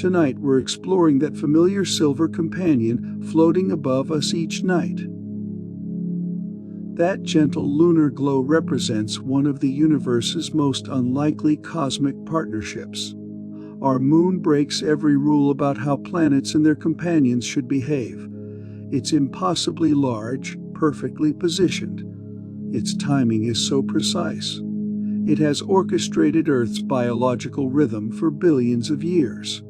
Tonight we're exploring that familiar silver companion floating above us each night. That gentle lunar glow represents one of the universe's most unlikely cosmic partnerships. Our moon breaks every rule about how planets and their companions should behave. It's impossibly large, perfectly positioned. Its timing is so precise. It has orchestrated Earth's biological rhythm for billions of years.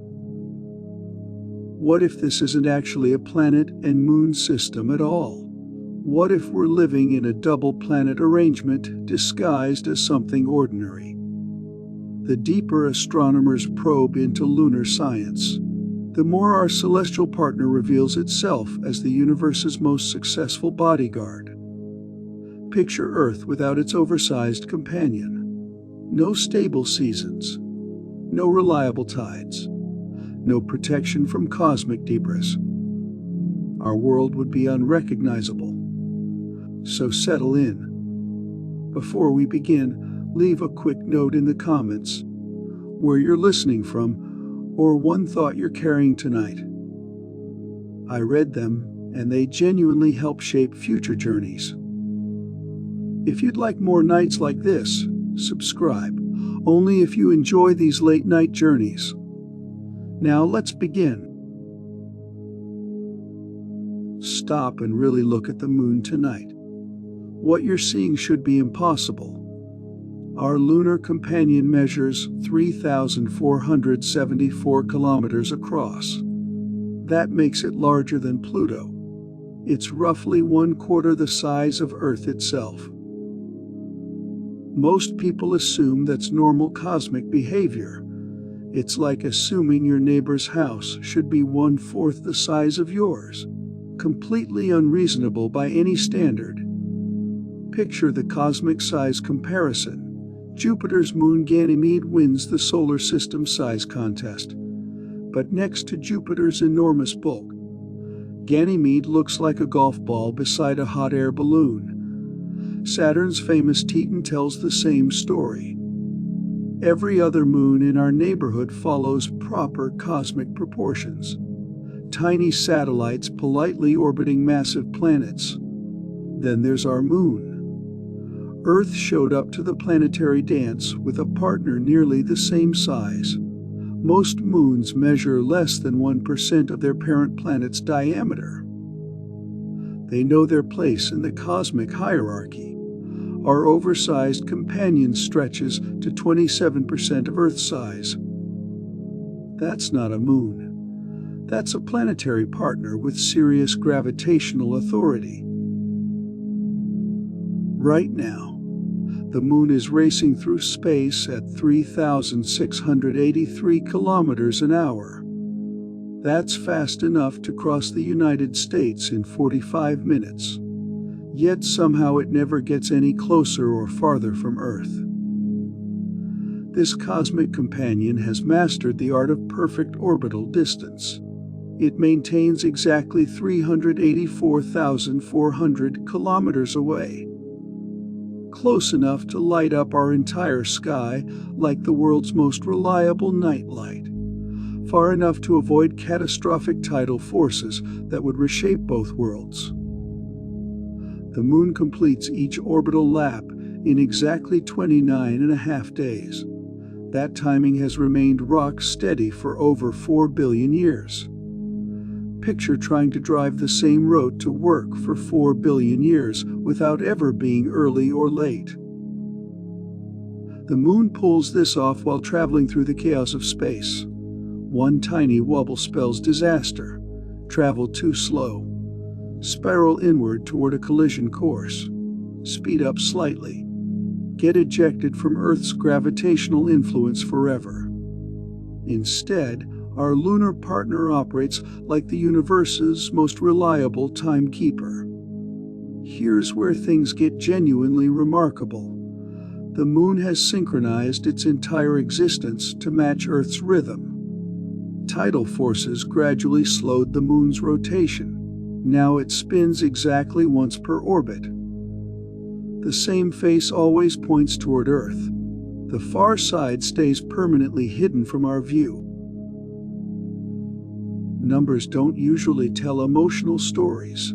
What if this isn't actually a planet and moon system at all? What if we're living in a double-planet arrangement disguised as something ordinary? The deeper astronomers probe into lunar science, the more our celestial partner reveals itself as the universe's most successful bodyguard. Picture Earth without its oversized companion. No stable seasons, no reliable tides, no protection from cosmic debris. Our world would be unrecognizable. So settle in. Before we begin, leave a quick note in the comments, where you're listening from, or one thought you're carrying tonight. I read them, and they genuinely help shape future journeys. If you'd like more nights like this, subscribe, only if you enjoy these late-night journeys. Now let's begin. Stop and really look at the moon tonight. What you're seeing should be impossible. Our lunar companion measures 3,474 kilometers across. That makes it larger than Pluto. It's roughly 1/4 the size of Earth itself. Most people assume that's normal cosmic behavior. It's like assuming your neighbor's house should be 1/4 the size of yours. Completely unreasonable by any standard. Picture the cosmic size comparison. Jupiter's moon Ganymede wins the solar system size contest. But next to Jupiter's enormous bulk, Ganymede looks like a golf ball beside a hot air balloon. Saturn's famous Titan tells the same story. Every other moon in our neighborhood follows proper cosmic proportions. Tiny satellites politely orbiting massive planets. Then there's our moon. Earth showed up to the planetary dance with a partner nearly the same size. Most moons measure less than 1% of their parent planet's diameter. They know their place in the cosmic hierarchy. Our oversized companion stretches to 27% of Earth's size. That's not a moon. That's a planetary partner with serious gravitational authority. Right now, the moon is racing through space at 3,683 kilometers an hour. That's fast enough to cross the United States in 45 minutes. Yet somehow it never gets any closer or farther from Earth. This cosmic companion has mastered the art of perfect orbital distance. It maintains exactly 384,400 kilometers away. Close enough to light up our entire sky like the world's most reliable nightlight. Far enough to avoid catastrophic tidal forces that would reshape both worlds. The moon completes each orbital lap in exactly 29.5 days. That timing has remained rock steady for over 4 billion years. Picture trying to drive the same road to work for 4 billion years without ever being early or late. The moon pulls this off while traveling through the chaos of space. One tiny wobble spells disaster. Travel too slow. Spiral inward toward a collision course. Speed up slightly. Get ejected from Earth's gravitational influence forever. Instead, our lunar partner operates like the universe's most reliable timekeeper. Here's where things get genuinely remarkable. The moon has synchronized its entire existence to match Earth's rhythm. Tidal forces gradually slowed the moon's rotation. Now it spins exactly once per orbit. The same face always points toward Earth. The far side stays permanently hidden from our view. Numbers don't usually tell emotional stories,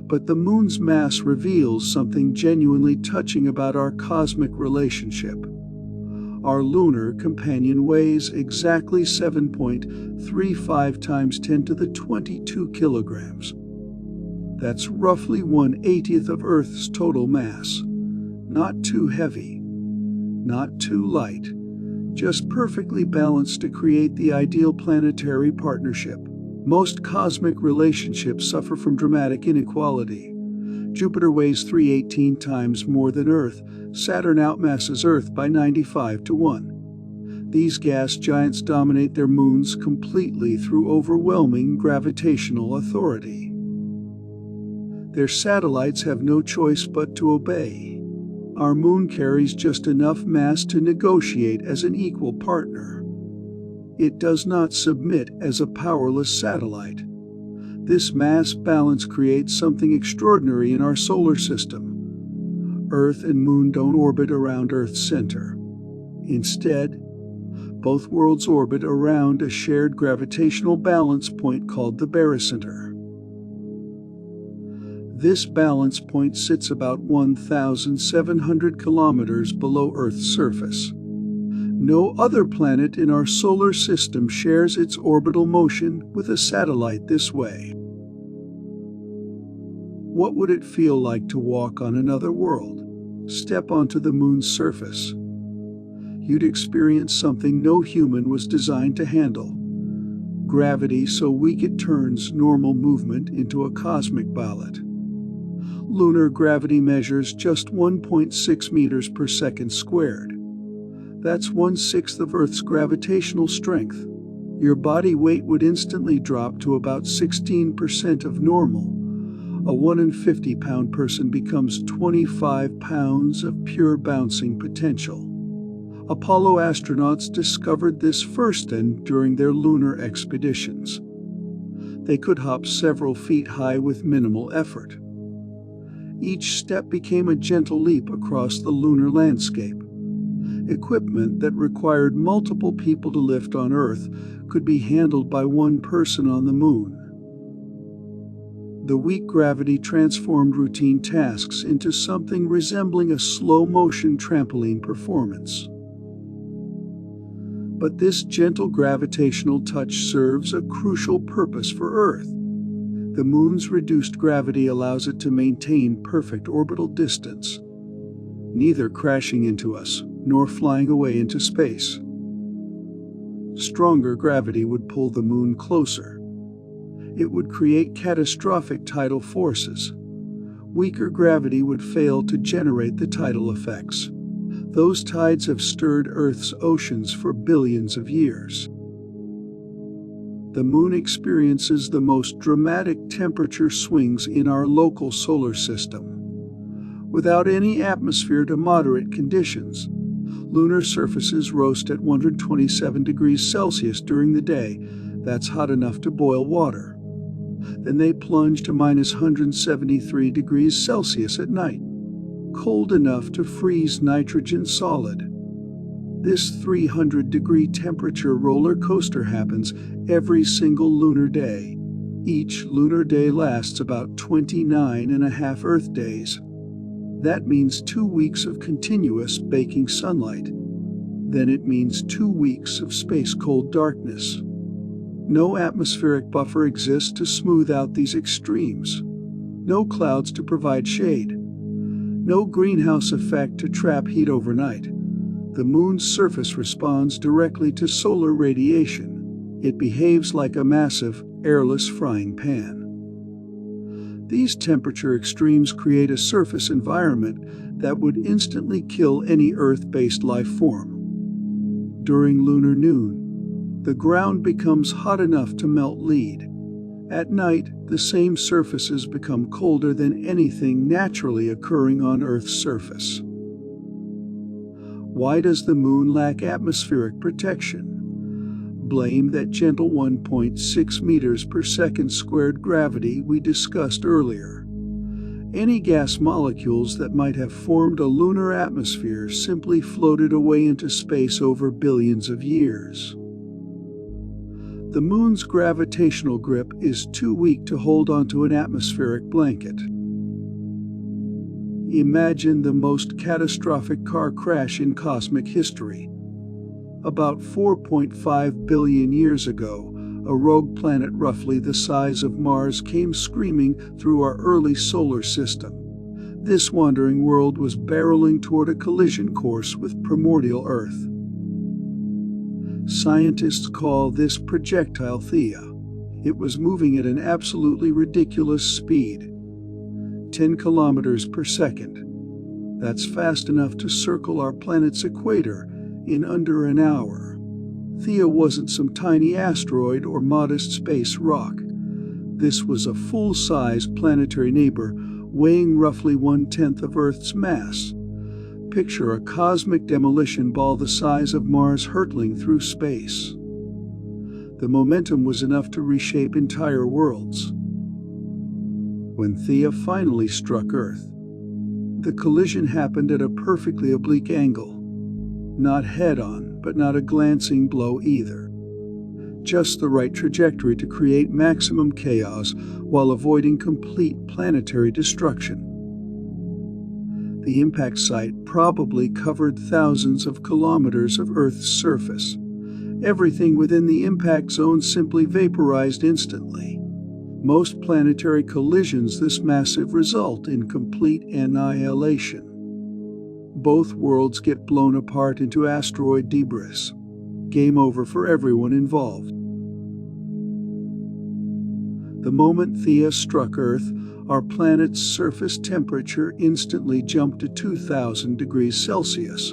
but the moon's mass reveals something genuinely touching about our cosmic relationship. Our lunar companion weighs exactly 7.35 times 10 to the 22 kilograms. That's roughly 1/80th of Earth's total mass. Not too heavy, not too light, just perfectly balanced to create the ideal planetary partnership. Most cosmic relationships suffer from dramatic inequality. Jupiter weighs 318 times more than Earth. Saturn outmasses Earth by 95 to 1. These gas giants dominate their moons completely through overwhelming gravitational authority. Their satellites have no choice but to obey. Our moon carries just enough mass to negotiate as an equal partner. It does not submit as a powerless satellite. This mass balance creates something extraordinary in our solar system. Earth and Moon don't orbit around Earth's center. Instead, both worlds orbit around a shared gravitational balance point called the barycenter. This balance point sits about 1,700 kilometers below Earth's surface. No other planet in our solar system shares its orbital motion with a satellite this way. What would it feel like to walk on another world? Step onto the moon's surface. You'd experience something no human was designed to handle. Gravity so weak it turns normal movement into a cosmic ballet. Lunar gravity measures just 1.6 meters per second squared. That's 1/6 of Earth's gravitational strength. Your body weight would instantly drop to about 16% of normal. A 1 in 50-pound person becomes 25 pounds of pure bouncing potential. Apollo astronauts discovered this first and during their lunar expeditions. They could hop several feet high with minimal effort. Each step became a gentle leap across the lunar landscape. Equipment that required multiple people to lift on Earth could be handled by one person on the moon. The weak gravity transformed routine tasks into something resembling a slow-motion trampoline performance. But this gentle gravitational touch serves a crucial purpose for Earth. The moon's reduced gravity allows it to maintain perfect orbital distance, neither crashing into us nor flying away into space. Stronger gravity would pull the moon closer. It would create catastrophic tidal forces. Weaker gravity would fail to generate the tidal effects. Those tides have stirred Earth's oceans for billions of years. The moon experiences the most dramatic temperature swings in our local solar system. Without any atmosphere to moderate conditions, lunar surfaces roast at 127 degrees Celsius during the day. That's hot enough to boil water. Then they plunge to minus 173 degrees Celsius at night, cold enough to freeze nitrogen solid. This 300-degree temperature roller coaster happens every single lunar day. Each lunar day lasts about 29.5 Earth days. That means 2 weeks of continuous baking sunlight. Then it means 2 weeks of space-cold darkness. No atmospheric buffer exists to smooth out these extremes. No clouds to provide shade. No greenhouse effect to trap heat overnight. The moon's surface responds directly to solar radiation. It behaves like a massive, airless frying pan. These temperature extremes create a surface environment that would instantly kill any Earth-based life form. During lunar noon, the ground becomes hot enough to melt lead. At night, the same surfaces become colder than anything naturally occurring on Earth's surface. Why does the moon lack atmospheric protection? Blame that gentle 1.6 meters per second squared gravity we discussed earlier. Any gas molecules that might have formed a lunar atmosphere simply floated away into space over billions of years. The moon's gravitational grip is too weak to hold onto an atmospheric blanket. Imagine the most catastrophic car crash in cosmic history. About 4.5 billion years ago, a rogue planet roughly the size of Mars came screaming through our early solar system. This wandering world was barreling toward a collision course with primordial Earth. Scientists call this projectile Theia. It was moving at an absolutely ridiculous speed, 10 kilometers per second. That's fast enough to circle our planet's equator in under an hour. Theia wasn't some tiny asteroid or modest space rock. This was a full-size planetary neighbor weighing roughly 1/10 of Earth's mass. Picture a cosmic demolition ball the size of Mars hurtling through space. The momentum was enough to reshape entire worlds. When Theia finally struck Earth, the collision happened at a perfectly oblique angle. Not head-on, but not a glancing blow either. Just the right trajectory to create maximum chaos while avoiding complete planetary destruction. The impact site probably covered thousands of kilometers of Earth's surface. Everything within the impact zone simply vaporized instantly. Most planetary collisions this massive result in complete annihilation. Both worlds get blown apart into asteroid debris. Game over for everyone involved. The moment Theia struck Earth, our planet's surface temperature instantly jumped to 2,000 degrees Celsius.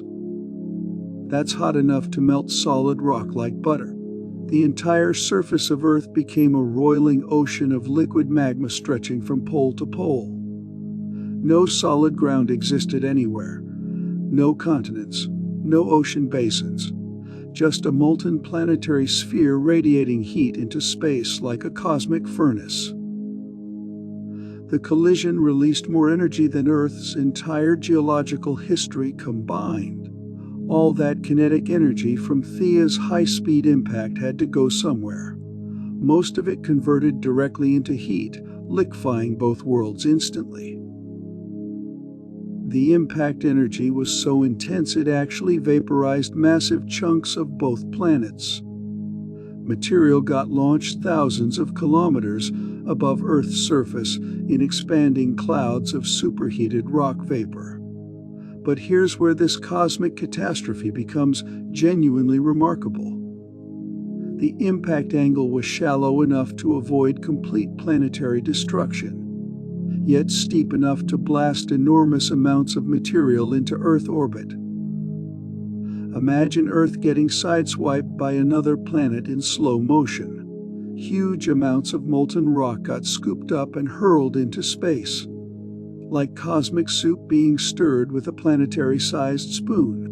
That's hot enough to melt solid rock like butter. The entire surface of Earth became a roiling ocean of liquid magma stretching from pole to pole. No solid ground existed anywhere. No continents, no ocean basins. Just a molten planetary sphere radiating heat into space like a cosmic furnace. The collision released more energy than Earth's entire geological history combined. All that kinetic energy from Theia's high-speed impact had to go somewhere. Most of it converted directly into heat, liquefying both worlds instantly. The impact energy was so intense it actually vaporized massive chunks of both planets. Material got launched thousands of kilometers above Earth's surface in expanding clouds of superheated rock vapor. But here's where this cosmic catastrophe becomes genuinely remarkable. The impact angle was shallow enough to avoid complete planetary destruction, yet steep enough to blast enormous amounts of material into Earth orbit. Imagine Earth getting sideswiped by another planet in slow motion. Huge amounts of molten rock got scooped up and hurled into space, like cosmic soup being stirred with a planetary-sized spoon.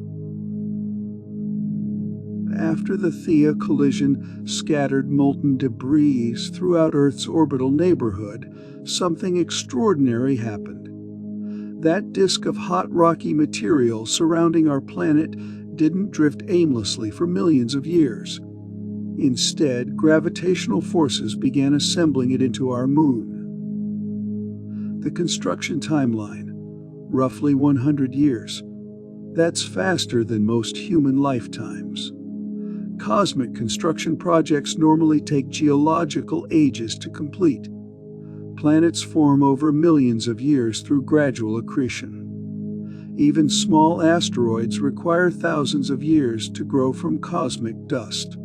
After the Theia collision scattered molten debris throughout Earth's orbital neighborhood, something extraordinary happened. That disk of hot rocky material surrounding our planet didn't drift aimlessly for millions of years. Instead, gravitational forces began assembling it into our moon. The construction timeline, roughly 100 years. That's faster than most human lifetimes. Cosmic construction projects normally take geological ages to complete. Planets form over millions of years through gradual accretion. Even small asteroids require thousands of years to grow from cosmic dust.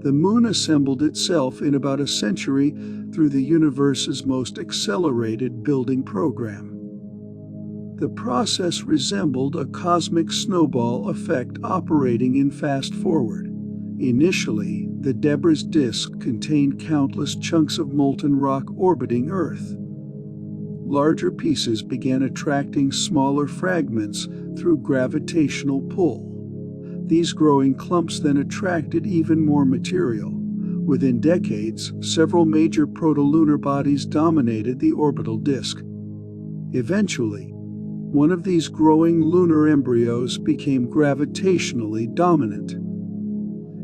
The moon assembled itself in about a century through the universe's most accelerated building program. The process resembled a cosmic snowball effect operating in fast forward. Initially, the debris disk contained countless chunks of molten rock orbiting Earth. Larger pieces began attracting smaller fragments through gravitational pull. These growing clumps then attracted even more material. Within decades, several major proto-lunar bodies dominated the orbital disk. Eventually, one of these growing lunar embryos became gravitationally dominant.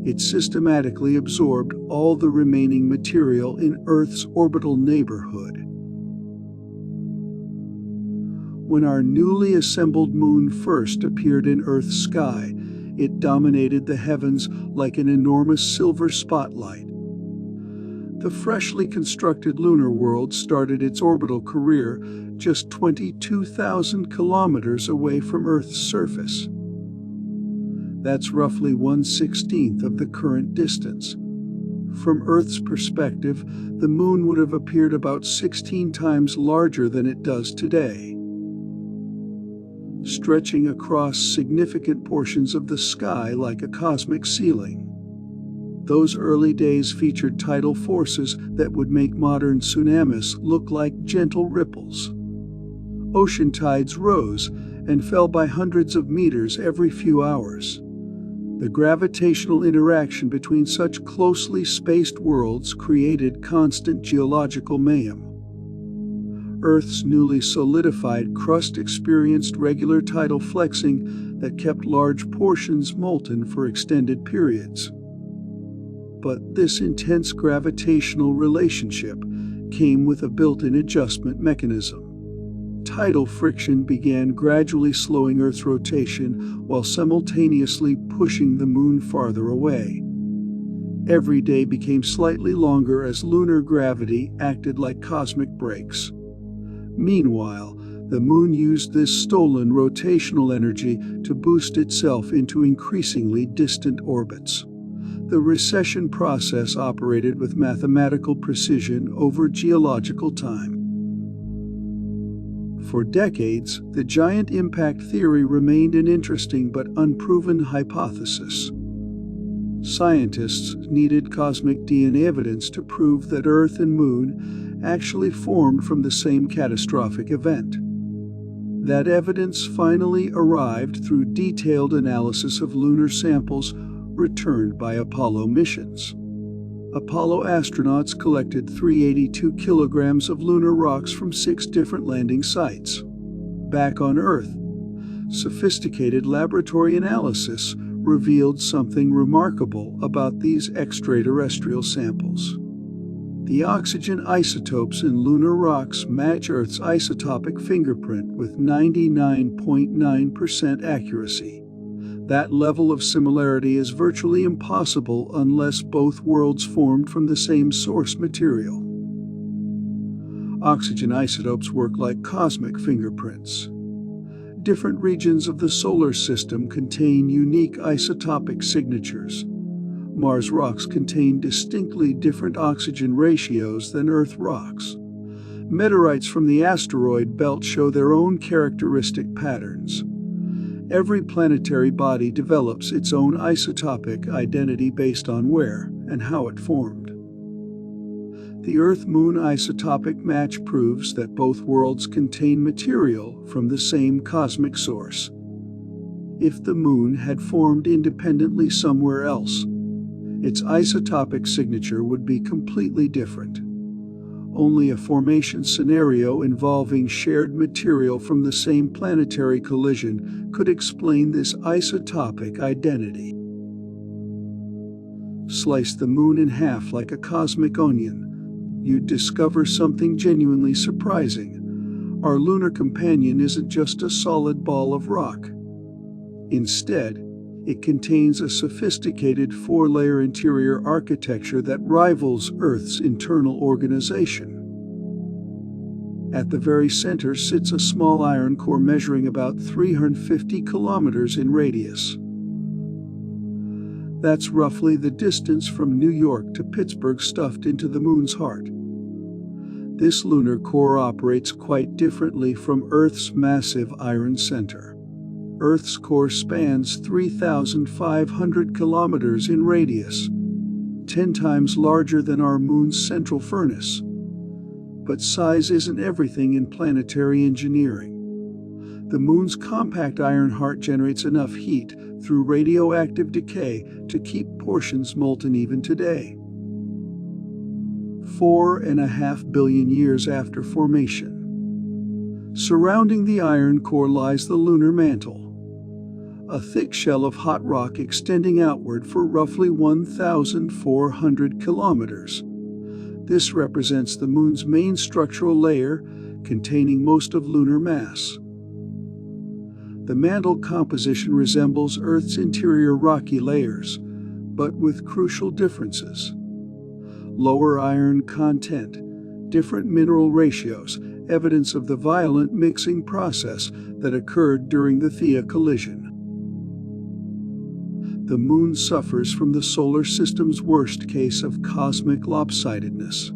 It systematically absorbed all the remaining material in Earth's orbital neighborhood. When our newly assembled moon first appeared in Earth's sky, it dominated the heavens like an enormous silver spotlight. The freshly constructed lunar world started its orbital career just 22,000 kilometers away from Earth's surface. That's roughly 1/16th of the current distance. From Earth's perspective, the moon would have appeared about 16 times larger than it does today, stretching across significant portions of the sky like a cosmic ceiling. Those early days featured tidal forces that would make modern tsunamis look like gentle ripples. Ocean tides rose and fell by hundreds of meters every few hours. The gravitational interaction between such closely spaced worlds created constant geological mayhem. Earth's newly solidified crust experienced regular tidal flexing that kept large portions molten for extended periods. But this intense gravitational relationship came with a built-in adjustment mechanism. Tidal friction began gradually slowing Earth's rotation while simultaneously pushing the moon farther away. Every day became slightly longer as lunar gravity acted like cosmic brakes. Meanwhile, the moon used this stolen rotational energy to boost itself into increasingly distant orbits. The recession process operated with mathematical precision over geological time. For decades, the giant impact theory remained an interesting but unproven hypothesis. Scientists needed cosmic DNA evidence to prove that Earth and Moon actually formed from the same catastrophic event. That evidence finally arrived through detailed analysis of lunar samples returned by Apollo missions. Apollo astronauts collected 382 kilograms of lunar rocks from 6 different landing sites. Back on Earth, sophisticated laboratory analysis revealed something remarkable about these extraterrestrial samples. The oxygen isotopes in lunar rocks match Earth's isotopic fingerprint with 99.9% accuracy. That level of similarity is virtually impossible unless both worlds formed from the same source material. Oxygen isotopes work like cosmic fingerprints. Different regions of the solar system contain unique isotopic signatures. Mars rocks contain distinctly different oxygen ratios than Earth rocks. Meteorites from the asteroid belt show their own characteristic patterns. Every planetary body develops its own isotopic identity based on where and how it formed. The Earth-Moon isotopic match proves that both worlds contain material from the same cosmic source. If the Moon had formed independently somewhere else, its isotopic signature would be completely different. Only a formation scenario involving shared material from the same planetary collision could explain this isotopic identity. Slice the Moon in half like a cosmic onion. You'd discover something genuinely surprising. Our lunar companion isn't just a solid ball of rock. Instead, it contains a sophisticated 4-layer interior architecture that rivals Earth's internal organization. At the very center sits a small iron core measuring about 350 kilometers in radius. That's roughly the distance from New York to Pittsburgh stuffed into the Moon's heart. This lunar core operates quite differently from Earth's massive iron center. Earth's core spans 3,500 kilometers in radius, 10 times larger than our Moon's central furnace. But size isn't everything in planetary engineering. The Moon's compact iron heart generates enough heat through radioactive decay to keep portions molten even today. 4.5 billion years after formation. Surrounding the iron core lies the lunar mantle, a thick shell of hot rock extending outward for roughly 1,400 kilometers. This represents the Moon's main structural layer, containing most of lunar mass. The mantle composition resembles Earth's interior rocky layers, but with crucial differences. Lower iron content, different mineral ratios, evidence of the violent mixing process that occurred during the Theia collision. The Moon suffers from the solar system's worst case of cosmic lopsidedness.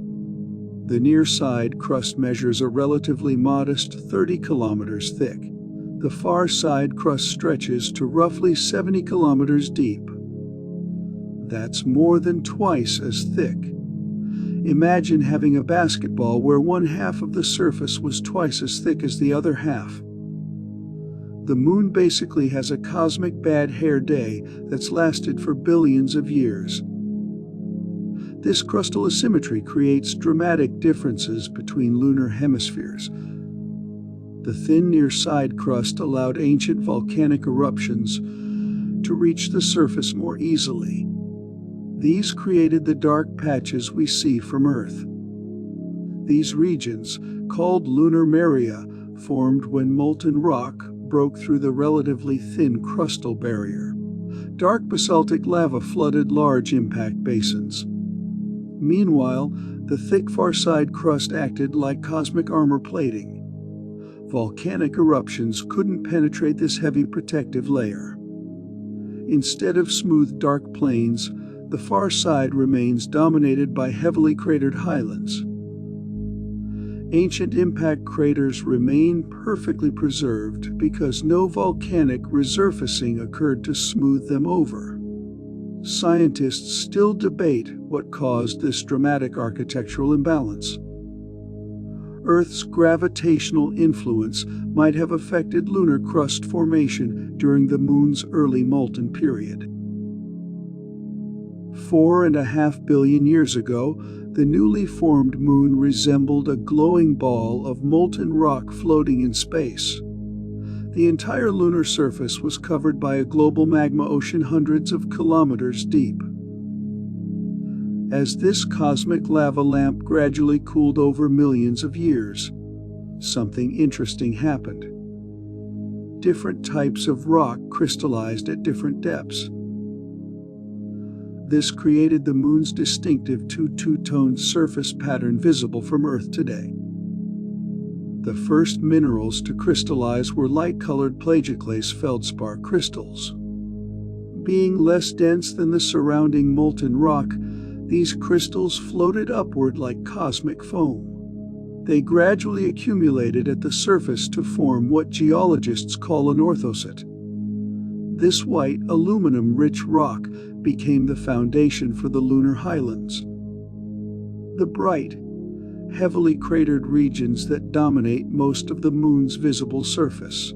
The near side crust measures a relatively modest 30 kilometers thick. The far side crust stretches to roughly 70 kilometers deep. That's more than twice as thick. Imagine having a basketball where one half of the surface was twice as thick as the other half. The Moon basically has a cosmic bad hair day that's lasted for billions of years. This crustal asymmetry creates dramatic differences between lunar hemispheres. The thin near-side crust allowed ancient volcanic eruptions to reach the surface more easily. These created the dark patches we see from Earth. These regions, called lunar maria, formed when molten rock broke through the relatively thin crustal barrier. Dark basaltic lava flooded large impact basins. Meanwhile, the thick far side crust acted like cosmic armor plating. Volcanic eruptions couldn't penetrate this heavy protective layer. Instead of smooth dark plains, the far side remains dominated by heavily cratered highlands. Ancient impact craters remain perfectly preserved because no volcanic resurfacing occurred to smooth them over. Scientists still debate what caused this dramatic architectural imbalance. Earth's gravitational influence might have affected lunar crust formation during the Moon's early molten period. 4.5 billion years ago, the newly formed Moon resembled a glowing ball of molten rock floating in space. The entire lunar surface was covered by a global magma ocean hundreds of kilometers deep. As this cosmic lava lamp gradually cooled over millions of years, something interesting happened. Different types of rock crystallized at different depths. This created the Moon's distinctive two-tone surface pattern visible from Earth today. The first minerals to crystallize were light-colored plagioclase feldspar crystals. Being less dense than the surrounding molten rock, these crystals floated upward like cosmic foam. They gradually accumulated at the surface to form what geologists call an orthosit. This white, aluminum-rich rock became the foundation for the lunar highlands. The bright, heavily cratered regions that dominate most of the Moon's visible surface.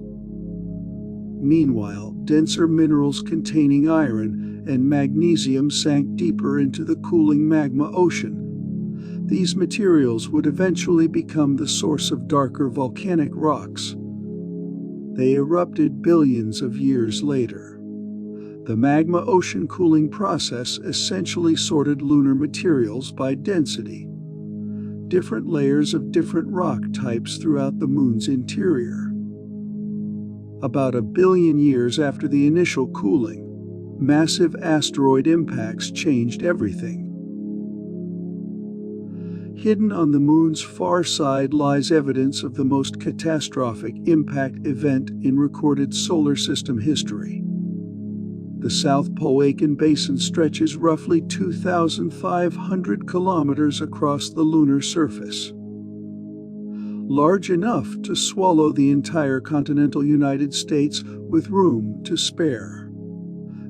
Meanwhile, denser minerals containing iron and magnesium sank deeper into the cooling magma ocean. These materials would eventually become the source of darker volcanic rocks. They erupted billions of years later. The magma ocean cooling process essentially sorted lunar materials by density. Different layers of different rock types throughout the Moon's interior. About 1 billion years after the initial cooling, massive asteroid impacts changed everything. Hidden on the Moon's far side lies evidence of the most catastrophic impact event in recorded solar system history. The South Poacan Basin stretches roughly 2,500 kilometers across the lunar surface. Large enough to swallow the entire continental United States with room to spare.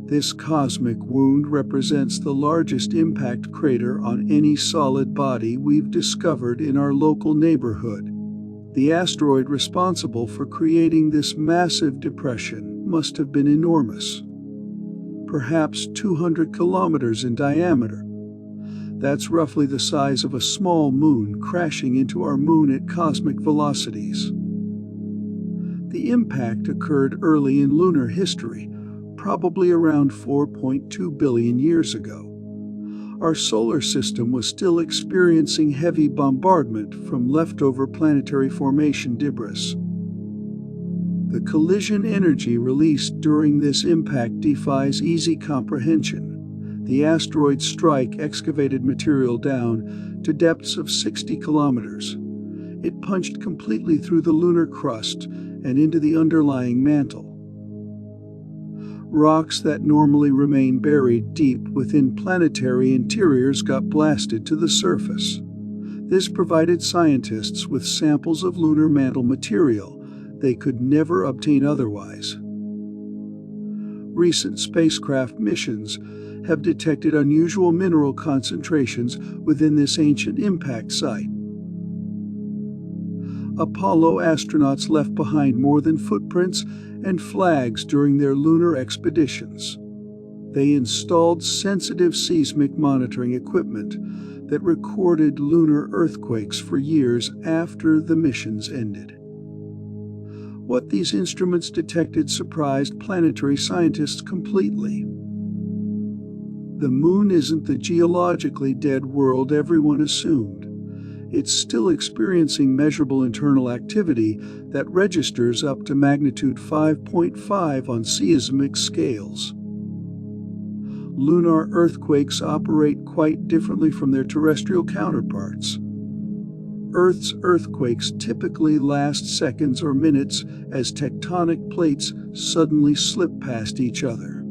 This cosmic wound represents the largest impact crater on any solid body we've discovered in our local neighborhood. The asteroid responsible for creating this massive depression must have been enormous. Perhaps 200 kilometers in diameter. That's roughly the size of a small moon crashing into our moon at cosmic velocities. The impact occurred early in lunar history, probably around 4.2 billion years ago. Our solar system was still experiencing heavy bombardment from leftover planetary formation debris. The collision energy released during this impact defies easy comprehension. The asteroid's strike excavated material down to depths of 60 kilometers. It punched completely through the lunar crust and into the underlying mantle. Rocks that normally remain buried deep within planetary interiors got blasted to the surface. This provided scientists with samples of lunar mantle material they could never obtain otherwise. Recent spacecraft missions have detected unusual mineral concentrations within this ancient impact site. Apollo astronauts left behind more than footprints and flags during their lunar expeditions. They installed sensitive seismic monitoring equipment that recorded lunar earthquakes for years after the missions ended. What these instruments detected surprised planetary scientists completely. The Moon isn't the geologically dead world everyone assumed. It's still experiencing measurable internal activity that registers up to magnitude 5.5 on seismic scales. Lunar earthquakes operate quite differently from their terrestrial counterparts. Earth's earthquakes typically last seconds or minutes as tectonic plates suddenly slip past each other.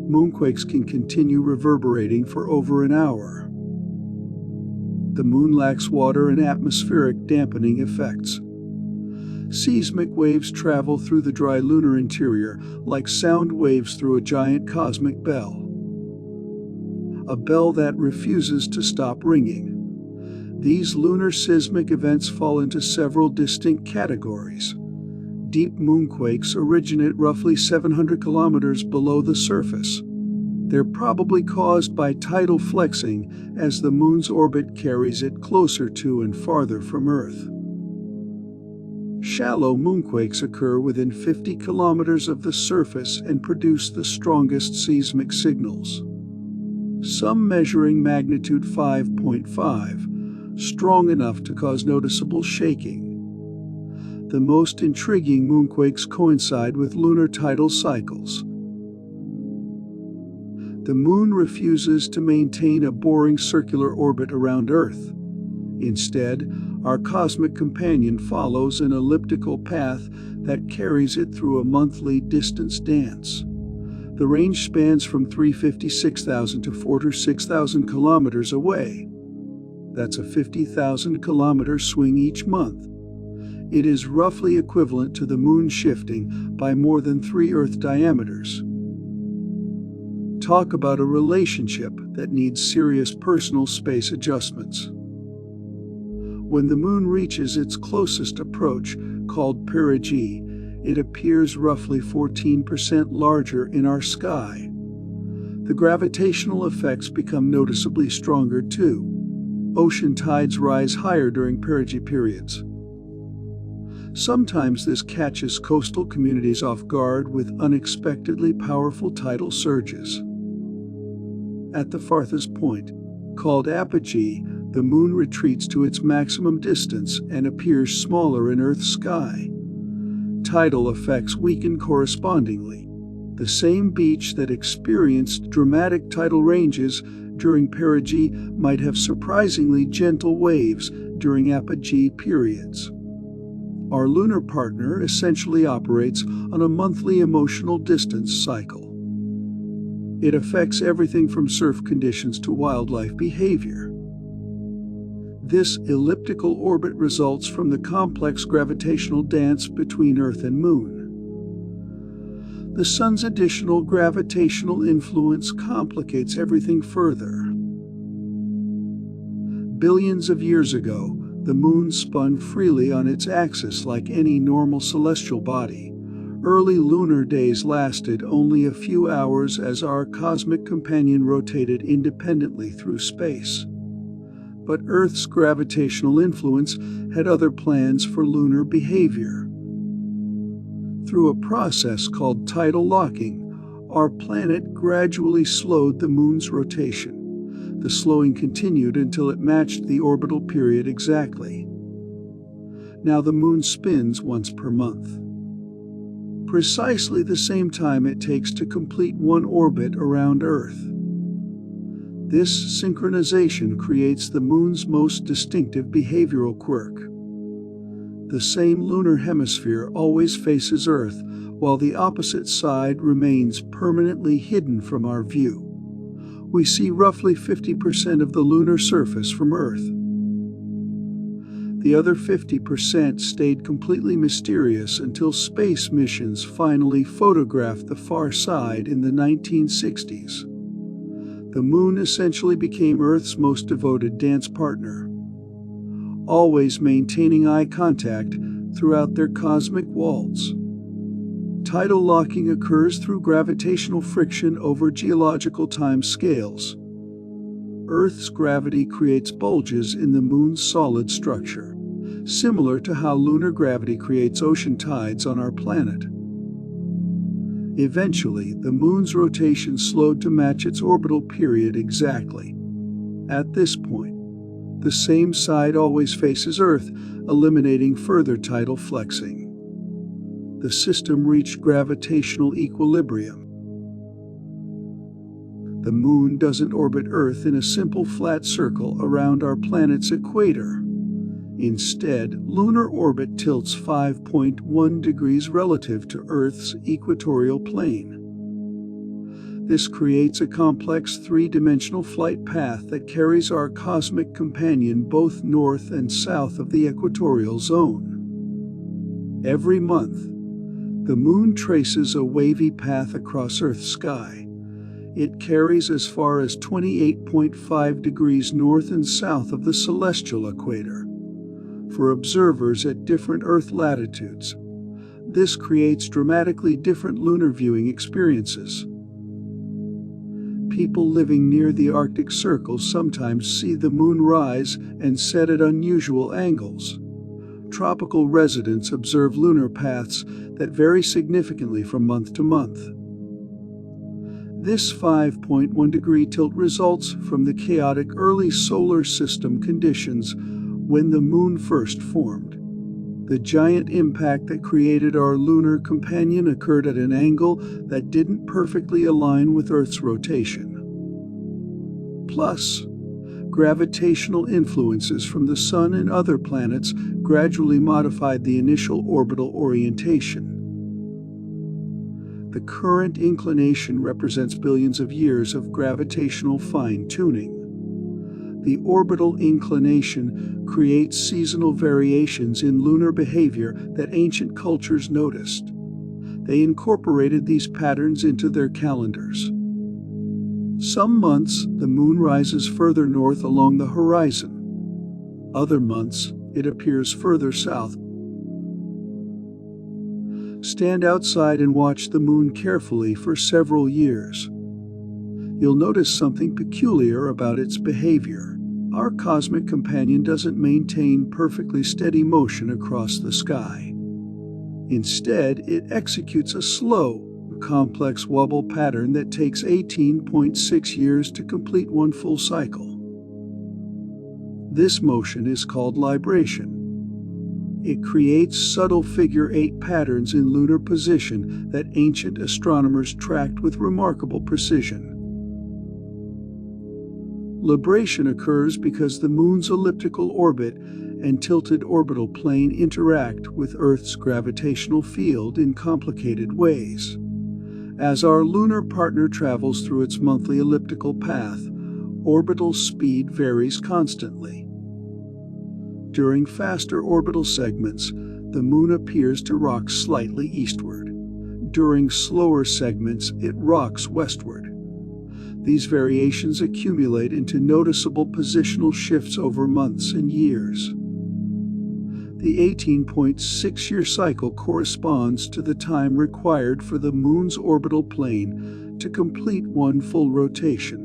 Moonquakes can continue reverberating for over an hour. The Moon lacks water and atmospheric dampening effects. Seismic waves travel through the dry lunar interior like sound waves through a giant cosmic bell. A bell that refuses to stop ringing. These lunar seismic events fall into several distinct categories. Deep moonquakes originate roughly 700 kilometers below the surface. They're probably caused by tidal flexing as the Moon's orbit carries it closer to and farther from Earth. Shallow moonquakes occur within 50 kilometers of the surface and produce the strongest seismic signals. Some measuring magnitude 5.5, strong enough to cause noticeable shaking. The most intriguing moonquakes coincide with lunar tidal cycles. The Moon refuses to maintain a boring circular orbit around Earth. Instead, our cosmic companion follows an elliptical path that carries it through a monthly distance dance. The range spans from 356,000 to 46,000 kilometers away. That's a 50,000 kilometer swing each month. It is roughly equivalent to the Moon shifting by more than 3 Earth diameters. Talk about a relationship that needs serious personal space adjustments. When the Moon reaches its closest approach, called perigee, it appears roughly 14% larger in our sky. The gravitational effects become noticeably stronger too. Ocean tides rise higher during perigee periods. Sometimes this catches coastal communities off guard with unexpectedly powerful tidal surges. At the farthest point, called apogee, the Moon retreats to its maximum distance and appears smaller in Earth's sky. Tidal effects weaken correspondingly. The same beach that experienced dramatic tidal ranges during perigee might have surprisingly gentle waves during apogee periods. Our lunar partner essentially operates on a monthly emotional distance cycle. It affects everything from surf conditions to wildlife behavior. This elliptical orbit results from the complex gravitational dance between Earth and Moon. The Sun's additional gravitational influence complicates everything further. Billions of years ago, the Moon spun freely on its axis like any normal celestial body. Early lunar days lasted only a few hours as our cosmic companion rotated independently through space. But Earth's gravitational influence had other plans for lunar behavior. Through a process called tidal locking, our planet gradually slowed the moon's rotation. The slowing continued until it matched the orbital period exactly. Now the moon spins once per month, precisely the same time it takes to complete one orbit around Earth. This synchronization creates the moon's most distinctive behavioral quirk. The same lunar hemisphere always faces Earth, while the opposite side remains permanently hidden from our view. We see roughly 50% of the lunar surface from Earth. The other 50% stayed completely mysterious until space missions finally photographed the far side in the 1960s. The moon essentially became Earth's most devoted dance partner, always maintaining eye contact throughout their cosmic waltz. Tidal locking occurs through gravitational friction over geological time scales. Earth's gravity creates bulges in the moon's solid structure, similar to how lunar gravity creates ocean tides on our planet. Eventually, the moon's rotation slowed to match its orbital period exactly. At this point, the same side always faces Earth, eliminating further tidal flexing. The system reached gravitational equilibrium. The moon doesn't orbit Earth in a simple flat circle around our planet's equator. Instead, lunar orbit tilts 5.1 degrees relative to Earth's equatorial plane. This creates a complex three-dimensional flight path that carries our cosmic companion both north and south of the equatorial zone. Every month, the moon traces a wavy path across Earth's sky. It carries as far as 28.5 degrees north and south of the celestial equator. For observers at different Earth latitudes, this creates dramatically different lunar viewing experiences. People living near the Arctic Circle sometimes see the moon rise and set at unusual angles. Tropical residents observe lunar paths that vary significantly from month to month. This 5.1 degree tilt results from the chaotic early solar system conditions when the moon first formed. The giant impact that created our lunar companion occurred at an angle that didn't perfectly align with Earth's rotation. Plus, gravitational influences from the Sun and other planets gradually modified the initial orbital orientation. The current inclination represents billions of years of gravitational fine-tuning. The orbital inclination creates seasonal variations in lunar behavior that ancient cultures noticed. They incorporated these patterns into their calendars. Some months, the moon rises further north along the horizon. Other months, it appears further south. Stand outside and watch the moon carefully for several years. You'll notice something peculiar about its behavior. Our cosmic companion doesn't maintain perfectly steady motion across the sky. Instead, it executes a slow, complex wobble pattern that takes 18.6 years to complete one full cycle. This motion is called libration. It creates subtle figure-8 patterns in lunar position that ancient astronomers tracked with remarkable precision. Libration occurs because the moon's elliptical orbit and tilted orbital plane interact with Earth's gravitational field in complicated ways. As our lunar partner travels through its monthly elliptical path, orbital speed varies constantly. During faster orbital segments, the moon appears to rock slightly eastward. During slower segments, it rocks westward. These variations accumulate into noticeable positional shifts over months and years. The 18.6-year cycle corresponds to the time required for the moon's orbital plane to complete one full rotation.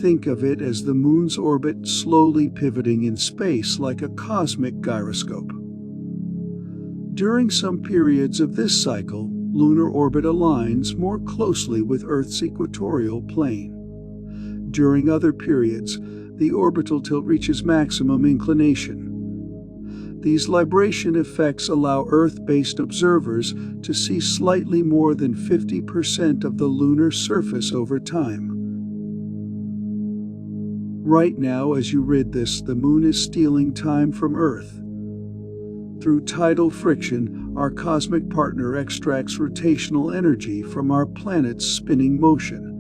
Think of it as the moon's orbit slowly pivoting in space like a cosmic gyroscope. During some periods of this cycle, lunar orbit aligns more closely with Earth's equatorial plane. During other periods, the orbital tilt reaches maximum inclination. These libration effects allow Earth-based observers to see slightly more than 50% of the lunar surface over time. Right now, as you read this, the Moon is stealing time from Earth. Through tidal friction, our cosmic partner extracts rotational energy from our planet's spinning motion.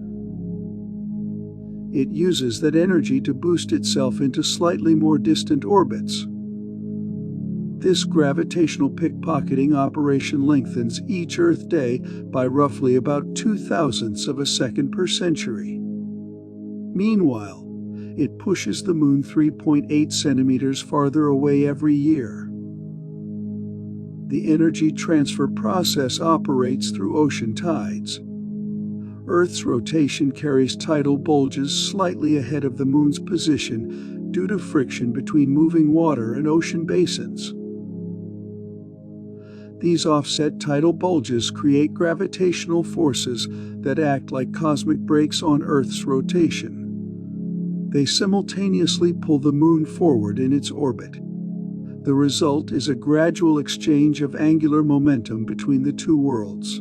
It uses that energy to boost itself into slightly more distant orbits. This gravitational pickpocketing operation lengthens each Earth day by roughly about 0.02 of a second per century. Meanwhile, it pushes the Moon 3.8 centimeters farther away every year. The energy transfer process operates through ocean tides. Earth's rotation carries tidal bulges slightly ahead of the Moon's position due to friction between moving water and ocean basins. These offset tidal bulges create gravitational forces that act like cosmic brakes on Earth's rotation. They simultaneously pull the Moon forward in its orbit. The result is a gradual exchange of angular momentum between the two worlds.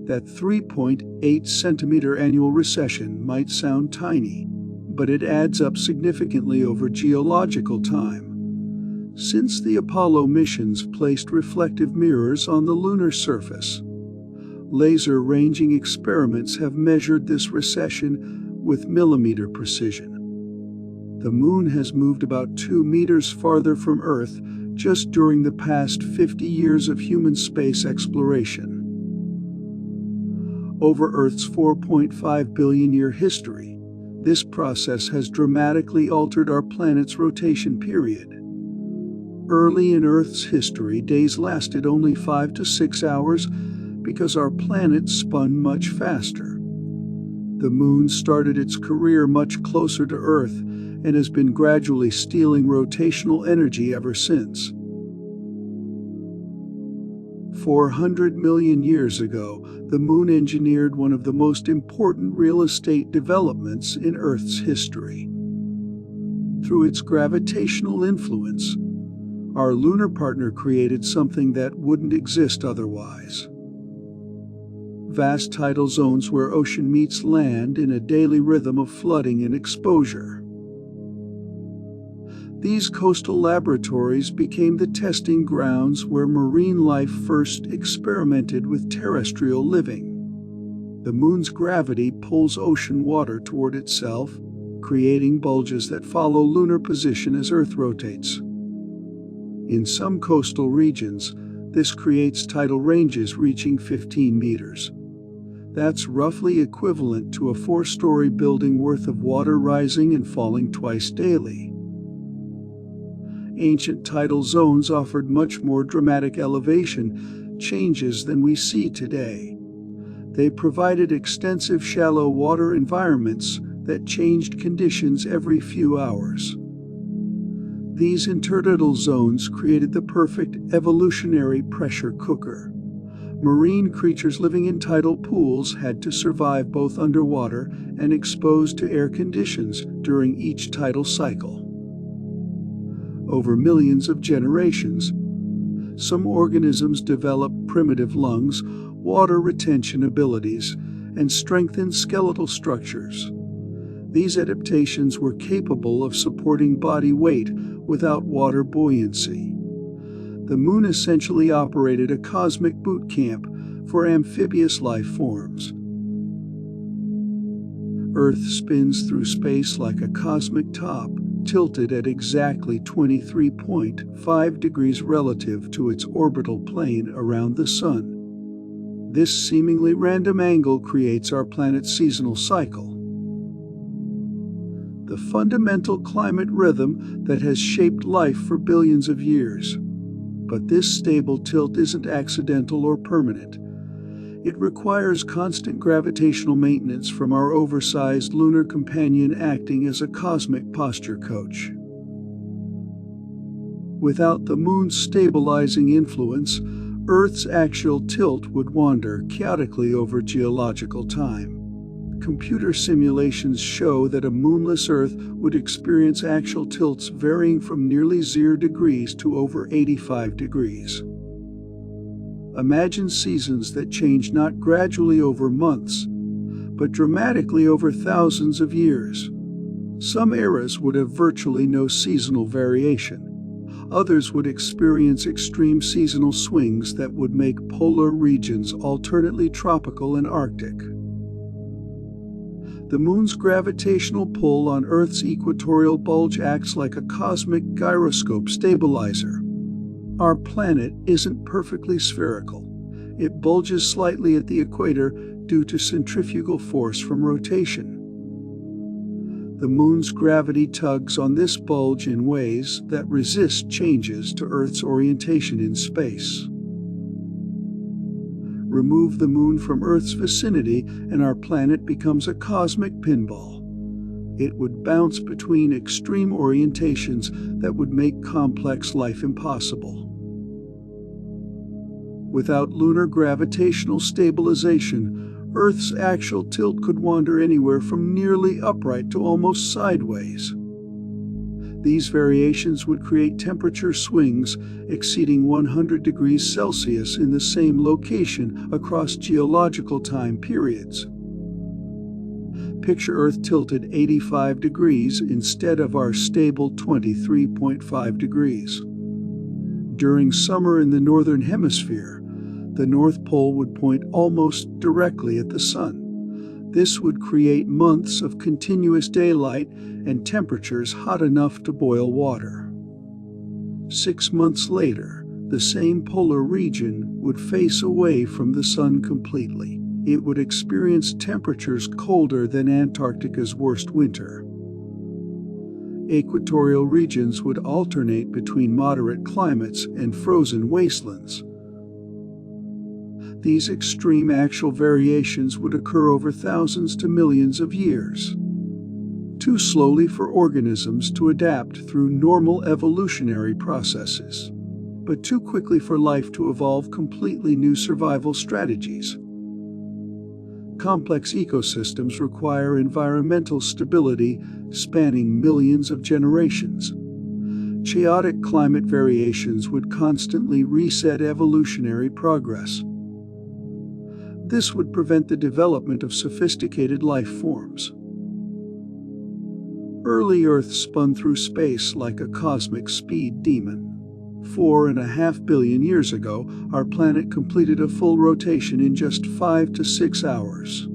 That 3.8 centimeter annual recession might sound tiny, but it adds up significantly over geological time. Since the Apollo missions placed reflective mirrors on the lunar surface, laser ranging experiments have measured this recession with millimeter precision. The Moon has moved about 2 meters farther from Earth just during the past 50 years of human space exploration. Over Earth's 4.5 billion year history, this process has dramatically altered our planet's rotation period. Early in Earth's history, days lasted only 5 to 6 hours because our planet spun much faster. The Moon started its career much closer to Earth and has been gradually stealing rotational energy ever since. 400 million years ago, the Moon engineered one of the most important real estate developments in Earth's history. Through its gravitational influence, our lunar partner created something that wouldn't exist otherwise. Vast tidal zones where ocean meets land in a daily rhythm of flooding and exposure. These coastal laboratories became the testing grounds where marine life first experimented with terrestrial living. The Moon's gravity pulls ocean water toward itself, creating bulges that follow lunar position as Earth rotates. In some coastal regions, this creates tidal ranges reaching 15 meters. That's roughly equivalent to a 4-story building worth of water rising and falling twice daily. Ancient tidal zones offered much more dramatic elevation changes than we see today. They provided extensive shallow water environments that changed conditions every few hours. These intertidal zones created the perfect evolutionary pressure cooker. Marine creatures living in tidal pools had to survive both underwater and exposed to air conditions during each tidal cycle. Over millions of generations, some organisms developed primitive lungs, water retention abilities, and strengthened skeletal structures. These adaptations were capable of supporting body weight without water buoyancy. The Moon essentially operated a cosmic boot camp for amphibious life forms. Earth spins through space like a cosmic top, tilted at exactly 23.5 degrees relative to its orbital plane around the Sun. This seemingly random angle creates our planet's seasonal cycle, the fundamental climate rhythm that has shaped life for billions of years. But this stable tilt isn't accidental or permanent. It requires constant gravitational maintenance from our oversized lunar companion acting as a cosmic posture coach. Without the Moon's stabilizing influence, Earth's axial tilt would wander chaotically over geological time. Computer simulations show that a moonless Earth would experience axial tilts varying from nearly 0 degrees to over 85 degrees. Imagine seasons that change not gradually over months, but dramatically over thousands of years. Some eras would have virtually no seasonal variation. Others would experience extreme seasonal swings that would make polar regions alternately tropical and Arctic. The Moon's gravitational pull on Earth's equatorial bulge acts like a cosmic gyroscope stabilizer. Our planet isn't perfectly spherical. It bulges slightly at the equator due to centrifugal force from rotation. The Moon's gravity tugs on this bulge in ways that resist changes to Earth's orientation in space. Remove the Moon from Earth's vicinity and our planet becomes a cosmic pinball. It would bounce between extreme orientations that would make complex life impossible. Without lunar gravitational stabilization, Earth's axial tilt could wander anywhere from nearly upright to almost sideways. These variations would create temperature swings exceeding 100 degrees Celsius in the same location across geological time periods. Picture Earth tilted 85 degrees instead of our stable 23.5 degrees. During summer in the northern hemisphere, the North Pole would point almost directly at the sun. This would create months of continuous daylight and temperatures hot enough to boil water. 6 months later, the same polar region would face away from the sun completely. It would experience temperatures colder than Antarctica's worst winter. Equatorial regions would alternate between moderate climates and frozen wastelands. These extreme axial variations would occur over thousands to millions of years, too slowly for organisms to adapt through normal evolutionary processes, but too quickly for life to evolve completely new survival strategies. Complex ecosystems require environmental stability spanning millions of generations. Chaotic climate variations would constantly reset evolutionary progress. This would prevent the development of sophisticated life forms. Early Earth spun through space like a cosmic speed demon. 4.5 billion years ago, our planet completed a full rotation in just 5 to 6 hours.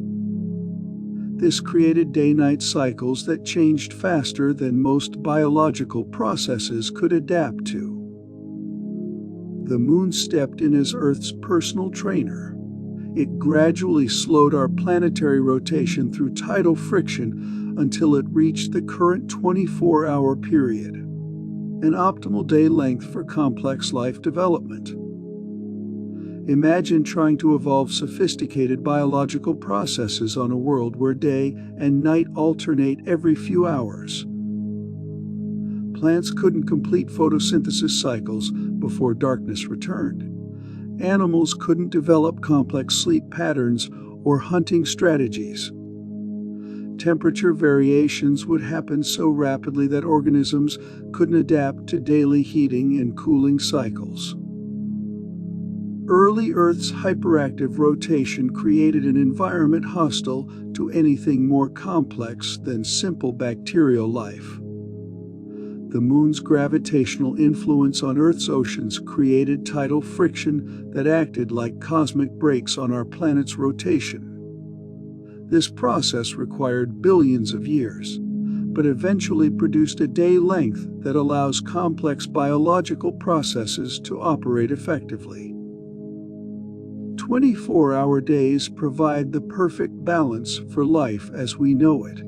This created day-night cycles that changed faster than most biological processes could adapt to. The Moon stepped in as Earth's personal trainer. It gradually slowed our planetary rotation through tidal friction until it reached the current 24-hour period, an optimal day length for complex life development. Imagine trying to evolve sophisticated biological processes on a world where day and night alternate every few hours. Plants couldn't complete photosynthesis cycles before darkness returned. Animals couldn't develop complex sleep patterns or hunting strategies. Temperature variations would happen so rapidly that organisms couldn't adapt to daily heating and cooling cycles. Early Earth's hyperactive rotation created an environment hostile to anything more complex than simple bacterial life. The Moon's gravitational influence on Earth's oceans created tidal friction that acted like cosmic brakes on our planet's rotation. This process required billions of years, but eventually produced a day length that allows complex biological processes to operate effectively. 24-hour days provide the perfect balance for life as we know it.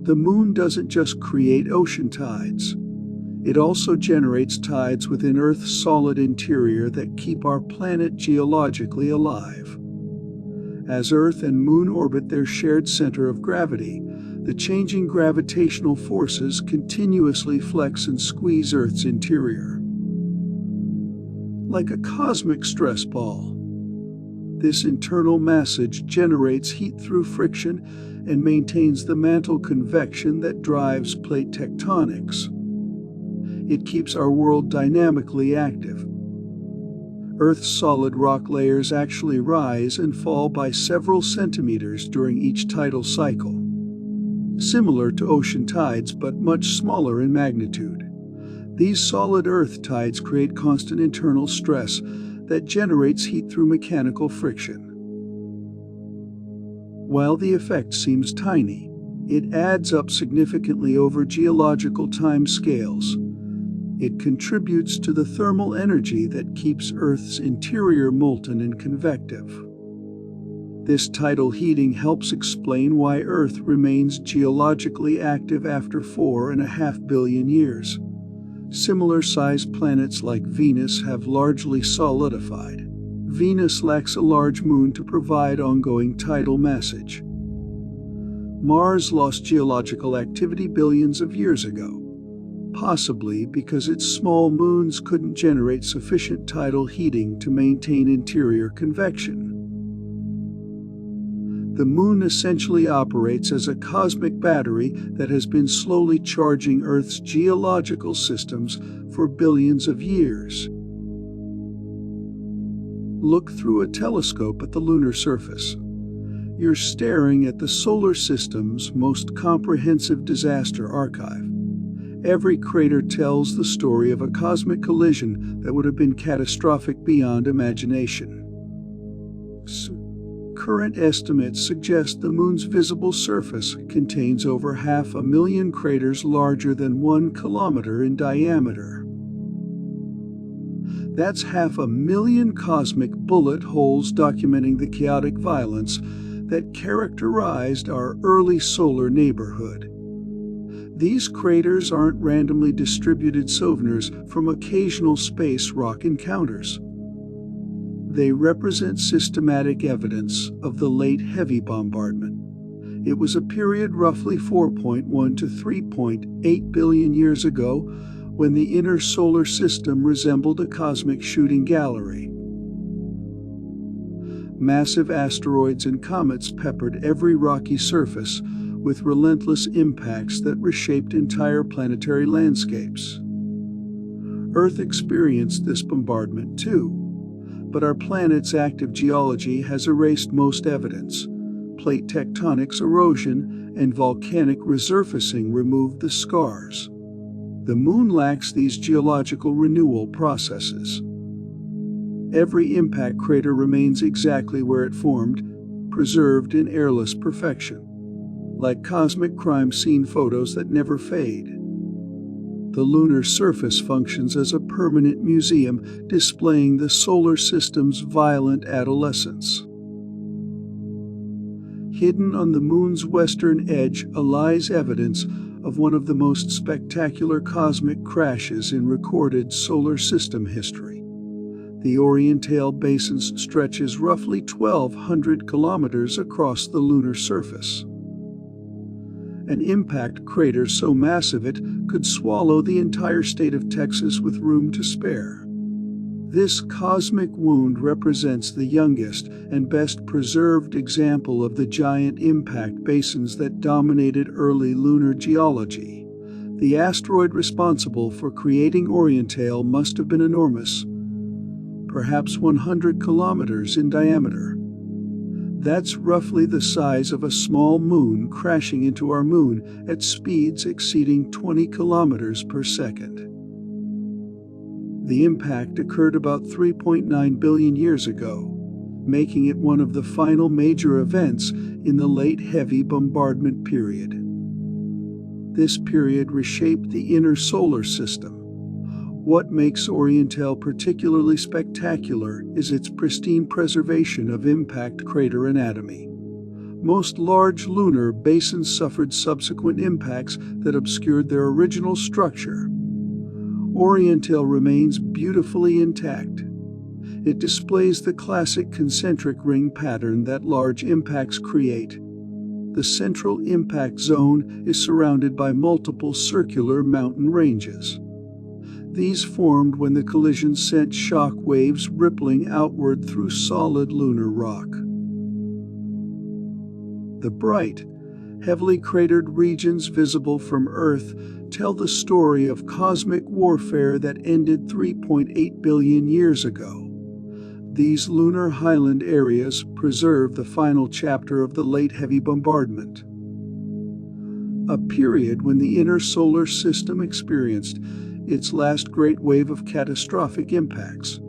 The Moon doesn't just create ocean tides. It also generates tides within Earth's solid interior that keep our planet geologically alive. As Earth and Moon orbit their shared center of gravity, the changing gravitational forces continuously flex and squeeze Earth's interior. like a cosmic stress ball. This internal massage generates heat through friction and maintains the mantle convection that drives plate tectonics. It keeps our world dynamically active. Earth's solid rock layers actually rise and fall by several centimeters during each tidal cycle, similar to ocean tides but much smaller in magnitude. These solid Earth tides create constant internal stress that generates heat through mechanical friction. While the effect seems tiny, it adds up significantly over geological time scales. It contributes to the thermal energy that keeps Earth's interior molten and convective. This tidal heating helps explain why Earth remains geologically active after 4.5 billion years. Similar-sized planets like Venus have largely solidified. Venus lacks a large moon to provide ongoing tidal massage. Mars lost geological activity billions of years ago, possibly because its small moons couldn't generate sufficient tidal heating to maintain interior convection. The moon essentially operates as a cosmic battery that has been slowly charging Earth's geological systems for billions of years. Look through a telescope at the lunar surface. You're staring at the solar system's most comprehensive disaster archive. Every crater tells the story of a cosmic collision that would have been catastrophic beyond imagination. Current estimates suggest the Moon's visible surface contains over 500,000 craters larger than 1 kilometer in diameter. That's 500,000 cosmic bullet holes documenting the chaotic violence that characterized our early solar neighborhood. These craters aren't randomly distributed souvenirs from occasional space rock encounters. They represent systematic evidence of the late heavy bombardment. It was a period roughly 4.1 to 3.8 billion years ago when the inner solar system resembled a cosmic shooting gallery. Massive asteroids and comets peppered every rocky surface with relentless impacts that reshaped entire planetary landscapes. Earth experienced this bombardment too, but our planet's active geology has erased most evidence. Plate tectonics, erosion, and volcanic resurfacing removed the scars. The Moon lacks these geological renewal processes. Every impact crater remains exactly where it formed, preserved in airless perfection, like cosmic crime scene photos that never fade. The lunar surface functions as a permanent museum displaying the solar system's violent adolescence. Hidden on the Moon's western edge lies evidence of one of the most spectacular cosmic crashes in recorded solar system history. The Oriental Basin stretches roughly 1,200 kilometers across the lunar surface. An impact crater so massive it could swallow the entire state of Texas with room to spare. This cosmic wound represents the youngest and best preserved example of the giant impact basins that dominated early lunar geology. The asteroid responsible for creating Oriental must have been enormous, perhaps 100 kilometers in diameter. That's roughly the size of a small moon crashing into our moon at speeds exceeding 20 kilometers per second. The impact occurred about 3.9 billion years ago, making it one of the final major events in the late heavy bombardment period. This period reshaped the inner solar system. What makes Oriental particularly spectacular is its pristine preservation of impact crater anatomy. Most large lunar basins suffered subsequent impacts that obscured their original structure. Oriental remains beautifully intact. It displays the classic concentric ring pattern that large impacts create. The central impact zone is surrounded by multiple circular mountain ranges. These formed when the collision sent shock waves rippling outward through solid lunar rock. The bright, heavily cratered regions visible from Earth tell the story of cosmic warfare that ended 3.8 billion years ago. These lunar highland areas preserve the final chapter of the late heavy bombardment, a period when the inner solar system experienced its last great wave of catastrophic impacts.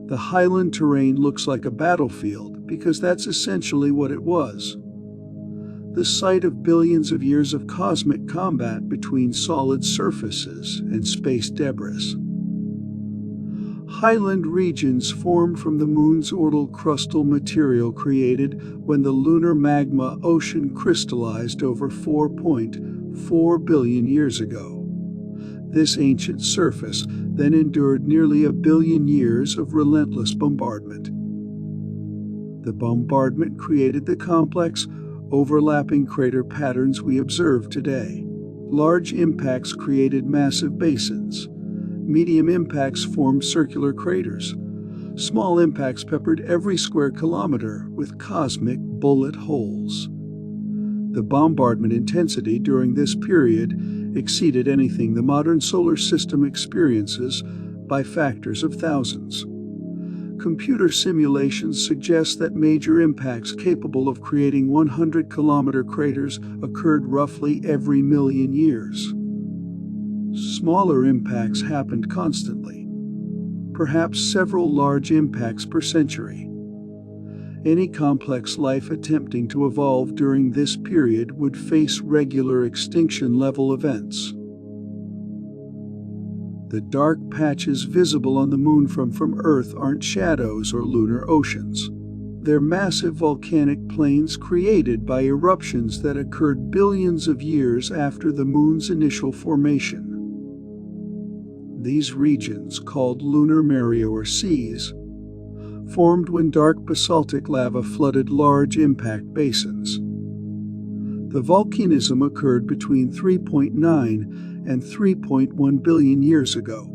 The highland terrain looks like a battlefield because that's essentially what it was, the site of billions of years of cosmic combat between solid surfaces and space debris. Highland regions formed from the Moon's orbital crustal material created when the lunar magma ocean crystallized over 4.4 billion years ago. This ancient surface then endured nearly a billion years of relentless bombardment. The bombardment created the complex, overlapping crater patterns we observe today. Large impacts created massive basins. Medium impacts formed circular craters. Small impacts peppered every square kilometer with cosmic bullet holes. The bombardment intensity during this period exceeded anything the modern solar system experiences by factors of thousands. Computer simulations suggest that major impacts capable of creating 100-kilometer craters occurred roughly every million years. Smaller impacts happened constantly, perhaps several large impacts per century. Any complex life attempting to evolve during this period would face regular extinction-level events. The dark patches visible on the Moon from Earth aren't shadows or lunar oceans. They're massive volcanic plains created by eruptions that occurred billions of years after the Moon's initial formation. These regions, called lunar maria or seas, formed when dark basaltic lava flooded large impact basins. The volcanism occurred between 3.9 and 3.1 billion years ago.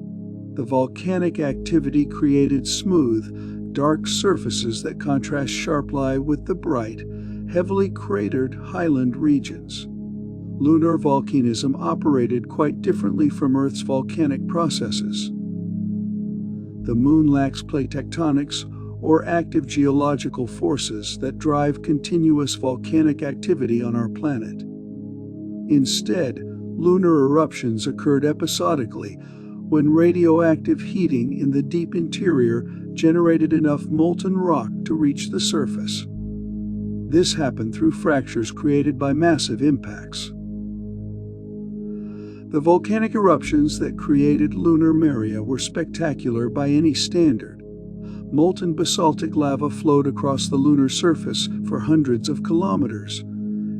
The volcanic activity created smooth, dark surfaces that contrast sharply with the bright, heavily cratered highland regions. Lunar volcanism operated quite differently from Earth's volcanic processes. The Moon lacks plate tectonics or active geological forces that drive continuous volcanic activity on our planet. Instead, lunar eruptions occurred episodically when radioactive heating in the deep interior generated enough molten rock to reach the surface. This happened through fractures created by massive impacts. The volcanic eruptions that created lunar maria were spectacular by any standard. Molten basaltic lava flowed across the lunar surface for hundreds of kilometers.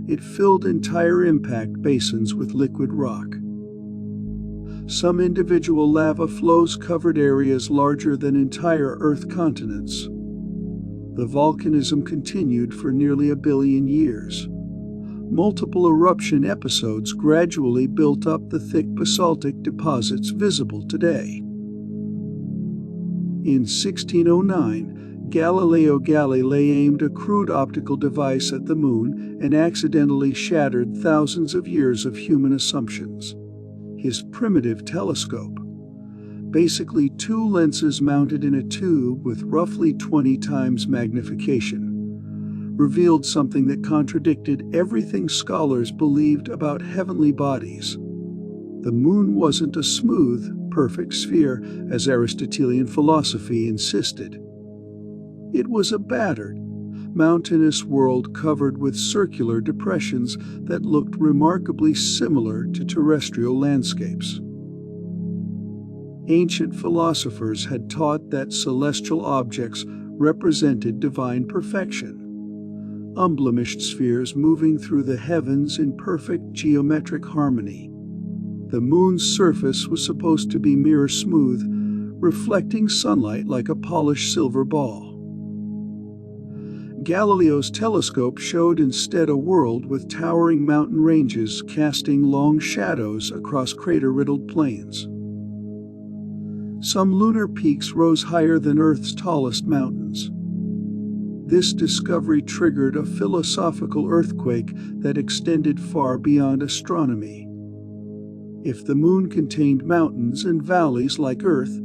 It filled entire impact basins with liquid rock. Some individual lava flows covered areas larger than entire Earth continents. The volcanism continued for nearly a billion years. Multiple eruption episodes gradually built up the thick basaltic deposits visible today. In 1609, Galileo Galilei aimed a crude optical device at the Moon and accidentally shattered thousands of years of human assumptions. His primitive telescope, basically two lenses mounted in a tube with roughly 20 times magnification, revealed something that contradicted everything scholars believed about heavenly bodies. The Moon wasn't a smooth, perfect sphere, as Aristotelian philosophy insisted. It was a battered, mountainous world covered with circular depressions that looked remarkably similar to terrestrial landscapes. Ancient philosophers had taught that celestial objects represented divine perfection, unblemished spheres moving through the heavens in perfect geometric harmony. The Moon's surface was supposed to be mirror smooth, reflecting sunlight like a polished silver ball. Galileo's telescope showed instead a world with towering mountain ranges casting long shadows across crater-riddled plains. Some lunar peaks rose higher than Earth's tallest mountains. This discovery triggered a philosophical earthquake that extended far beyond astronomy. If the moon contained mountains and valleys like Earth,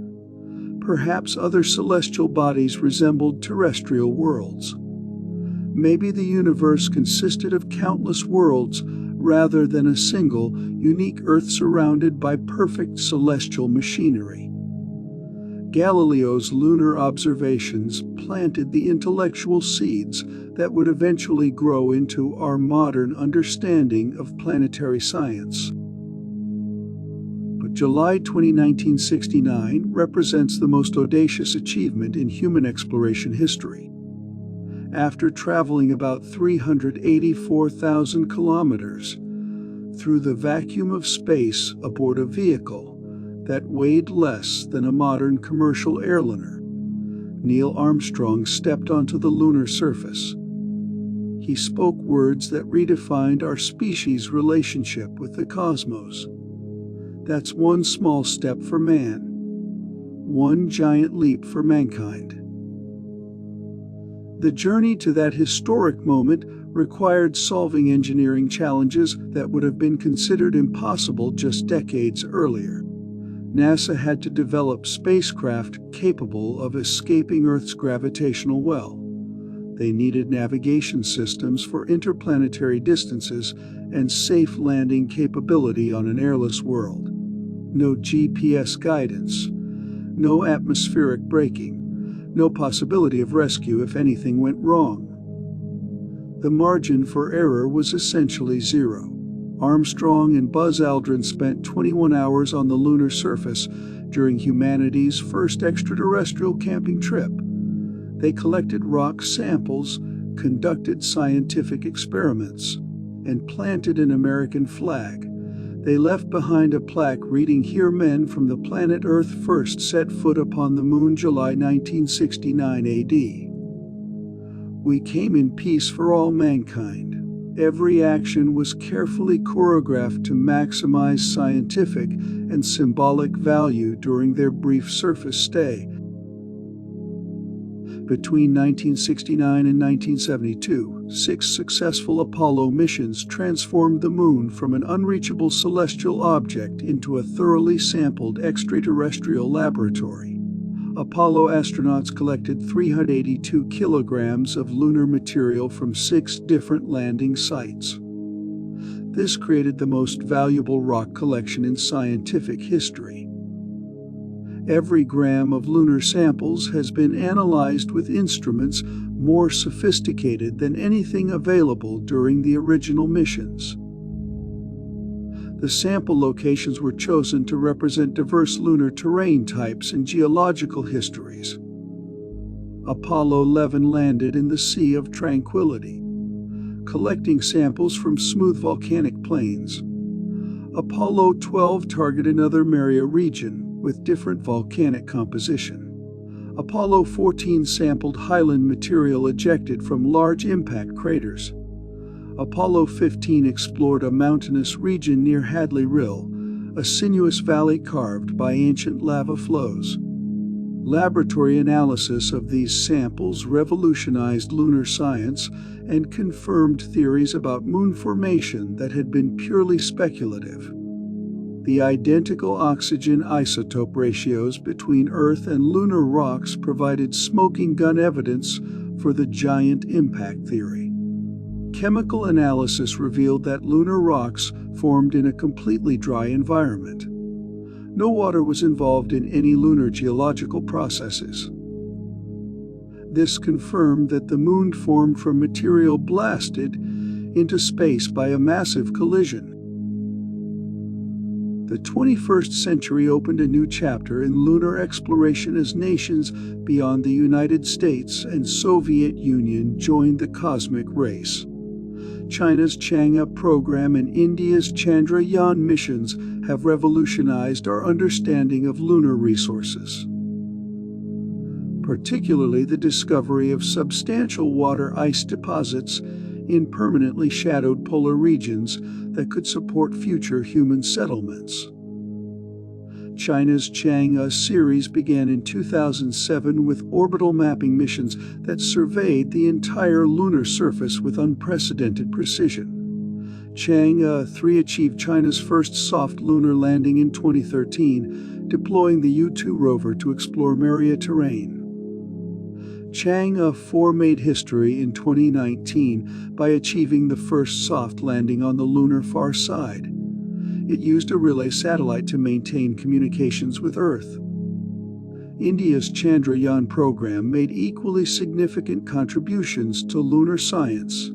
perhaps other celestial bodies resembled terrestrial worlds. Maybe the universe consisted of countless worlds rather than a single, unique Earth surrounded by perfect celestial machinery. Galileo's lunar observations planted the intellectual seeds that would eventually grow into our modern understanding of planetary science. But July 20, 1969 represents the most audacious achievement in human exploration history. After traveling about 384,000 kilometers through the vacuum of space aboard a vehicle that weighed less than a modern commercial airliner, Neil Armstrong stepped onto the lunar surface. He spoke words that redefined our species' relationship with the cosmos. That's one small step for man, one giant leap for mankind. The journey to that historic moment required solving engineering challenges that would have been considered impossible just decades earlier. NASA had to develop spacecraft capable of escaping Earth's gravitational well. They needed navigation systems for interplanetary distances and safe landing capability on an airless world. No GPS guidance, no atmospheric braking, no possibility of rescue if anything went wrong. The margin for error was essentially zero. Armstrong and Buzz Aldrin spent 21 hours on the lunar surface during humanity's first extraterrestrial camping trip. They collected rock samples, conducted scientific experiments, and planted an American flag. They left behind a plaque reading, "Here men from the planet Earth first set foot upon the moon, July 1969 AD. We came in peace for all mankind." Every action was carefully choreographed to maximize scientific and symbolic value during their brief surface stay. Between 1969 and 1972, 6 successful Apollo missions transformed the moon from an unreachable celestial object into a thoroughly sampled extraterrestrial laboratory. Apollo astronauts collected 382 kilograms of lunar material from 6 different landing sites. This created the most valuable rock collection in scientific history. Every gram of lunar samples has been analyzed with instruments more sophisticated than anything available during the original missions. The sample locations were chosen to represent diverse lunar terrain types and geological histories. Apollo 11 landed in the Sea of Tranquility, collecting samples from smooth volcanic plains. Apollo 12 targeted another Maria region with different volcanic composition. Apollo 14 sampled highland material ejected from large impact craters. Apollo 15 explored a mountainous region near Hadley Rill, a sinuous valley carved by ancient lava flows. Laboratory analysis of these samples revolutionized lunar science and confirmed theories about moon formation that had been purely speculative. The identical oxygen isotope ratios between Earth and lunar rocks provided smoking gun evidence for the giant impact theory. Chemical analysis revealed that lunar rocks formed in a completely dry environment. No water was involved in any lunar geological processes. This confirmed that the moon formed from material blasted into space by a massive collision. The 21st century opened a new chapter in lunar exploration as nations beyond the United States and Soviet Union joined the cosmic race. China's Chang'e program and India's Chandrayaan missions have revolutionized our understanding of lunar resources. Particularly the discovery of substantial water ice deposits in permanently shadowed polar regions that could support future human settlements. China's Chang'e series began in 2007 with orbital mapping missions that surveyed the entire lunar surface with unprecedented precision. Chang'e 3 achieved China's first soft lunar landing in 2013, deploying the U-2 rover to explore Maria terrain. Chang'e 4 made history in 2019 by achieving the first soft landing on the lunar far side. It used a relay satellite to maintain communications with Earth. India's Chandrayaan program made equally significant contributions to lunar science.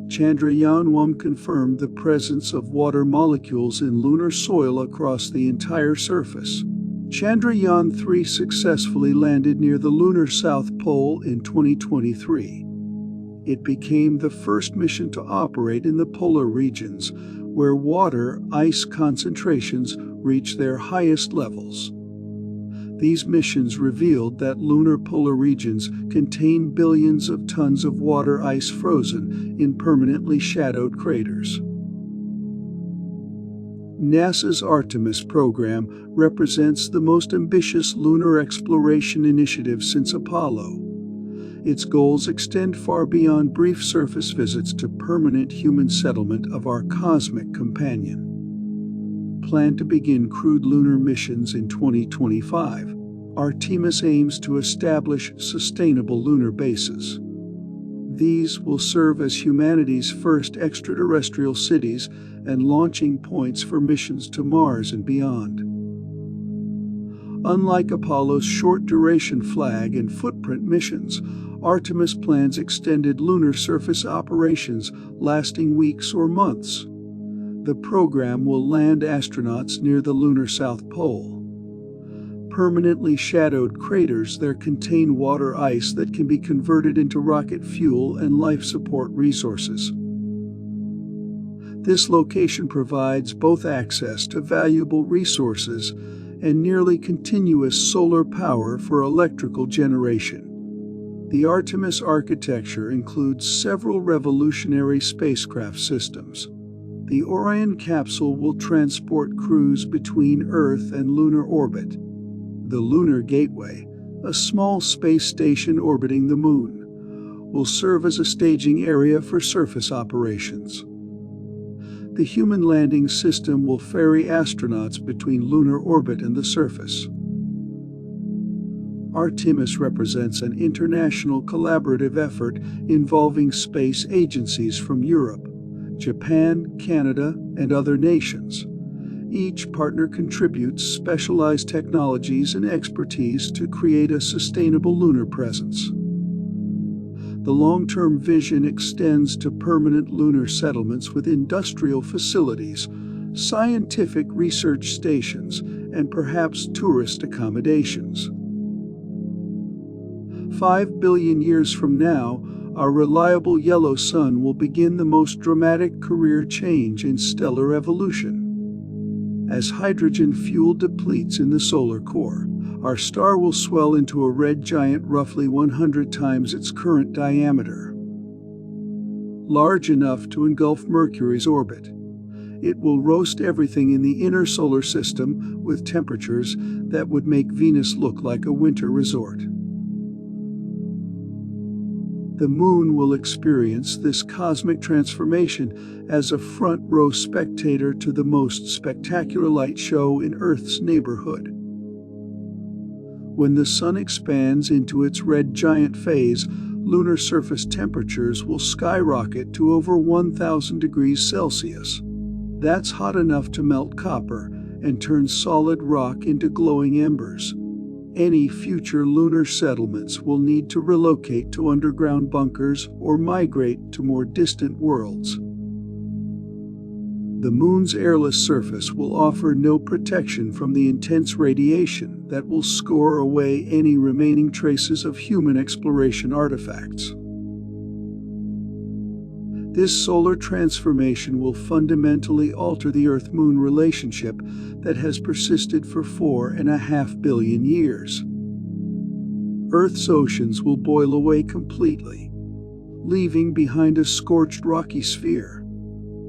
Chandrayaan-1 confirmed the presence of water molecules in lunar soil across the entire surface. Chandrayaan-3 successfully landed near the lunar South Pole in 2023. It became the first mission to operate in the polar regions, where water ice concentrations reach their highest levels. These missions revealed that lunar polar regions contain billions of tons of water ice frozen in permanently shadowed craters. NASA's Artemis program represents the most ambitious lunar exploration initiative since Apollo. Its goals extend far beyond brief surface visits to permanent human settlement of our cosmic companion. Planned to begin crewed lunar missions in 2025, Artemis aims to establish sustainable lunar bases. These will serve as humanity's first extraterrestrial cities and launching points for missions to Mars and beyond. Unlike Apollo's short-duration flag and footprint missions, Artemis plans extended lunar surface operations lasting weeks or months. The program will land astronauts near the lunar South Pole. Permanently shadowed craters there contain water ice that can be converted into rocket fuel and life support resources. This location provides both access to valuable resources and nearly continuous solar power for electrical generation. The Artemis architecture includes several revolutionary spacecraft systems. The Orion capsule will transport crews between Earth and lunar orbit. The Lunar Gateway, a small space station orbiting the Moon, will serve as a staging area for surface operations. The human landing system will ferry astronauts between lunar orbit and the surface. Artemis represents an international collaborative effort involving space agencies from Europe, Japan, Canada, and other nations. Each partner contributes specialized technologies and expertise to create a sustainable lunar presence. The long-term vision extends to permanent lunar settlements with industrial facilities, scientific research stations, and perhaps tourist accommodations. 5 billion years from now, our reliable yellow sun will begin the most dramatic career change in stellar evolution. As hydrogen fuel depletes in the solar core, our star will swell into a red giant roughly 100 times its current diameter. Large enough to engulf Mercury's orbit, it will roast everything in the inner solar system with temperatures that would make Venus look like a winter resort. The Moon will experience this cosmic transformation as a front-row spectator to the most spectacular light show in Earth's neighborhood. When the Sun expands into its red giant phase, lunar surface temperatures will skyrocket to over 1,000 degrees Celsius. That's hot enough to melt copper and turn solid rock into glowing embers. Any future lunar settlements will need to relocate to underground bunkers or migrate to more distant worlds. The Moon's airless surface will offer no protection from the intense radiation that will score away any remaining traces of human exploration artifacts. This solar transformation will fundamentally alter the Earth-Moon relationship that has persisted for 4.5 billion years. Earth's oceans will boil away completely, leaving behind a scorched rocky sphere.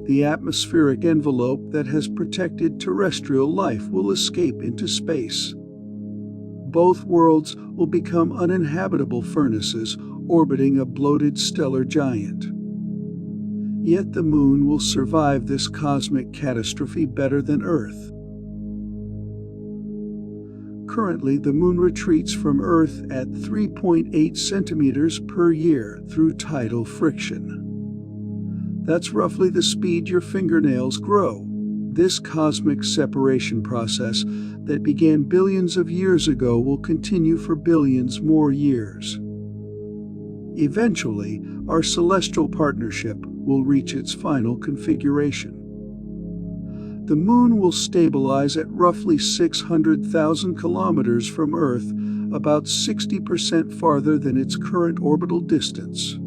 the atmospheric envelope that has protected terrestrial life will escape into space. Both worlds will become uninhabitable furnaces orbiting a bloated stellar giant. Yet the Moon will survive this cosmic catastrophe better than Earth. Currently, the Moon retreats from Earth at 3.8 centimeters per year through tidal friction. That's roughly the speed your fingernails grow. This cosmic separation process that began billions of years ago will continue for billions more years. Eventually, our celestial partnership will reach its final configuration. The Moon will stabilize at roughly 600,000 kilometers from Earth, about 60% farther than its current orbital distance.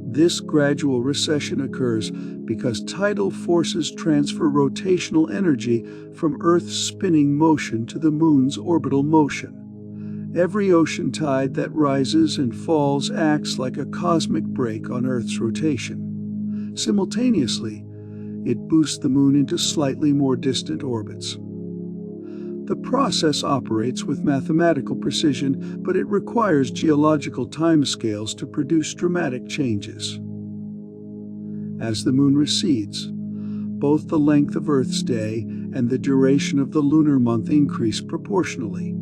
This gradual recession occurs because tidal forces transfer rotational energy from Earth's spinning motion to the Moon's orbital motion. Every ocean tide that rises and falls acts like a cosmic brake on Earth's rotation. Simultaneously, it boosts the Moon into slightly more distant orbits. The process operates with mathematical precision, but it requires geological timescales to produce dramatic changes. As the Moon recedes, both the length of Earth's day and the duration of the lunar month increase proportionally.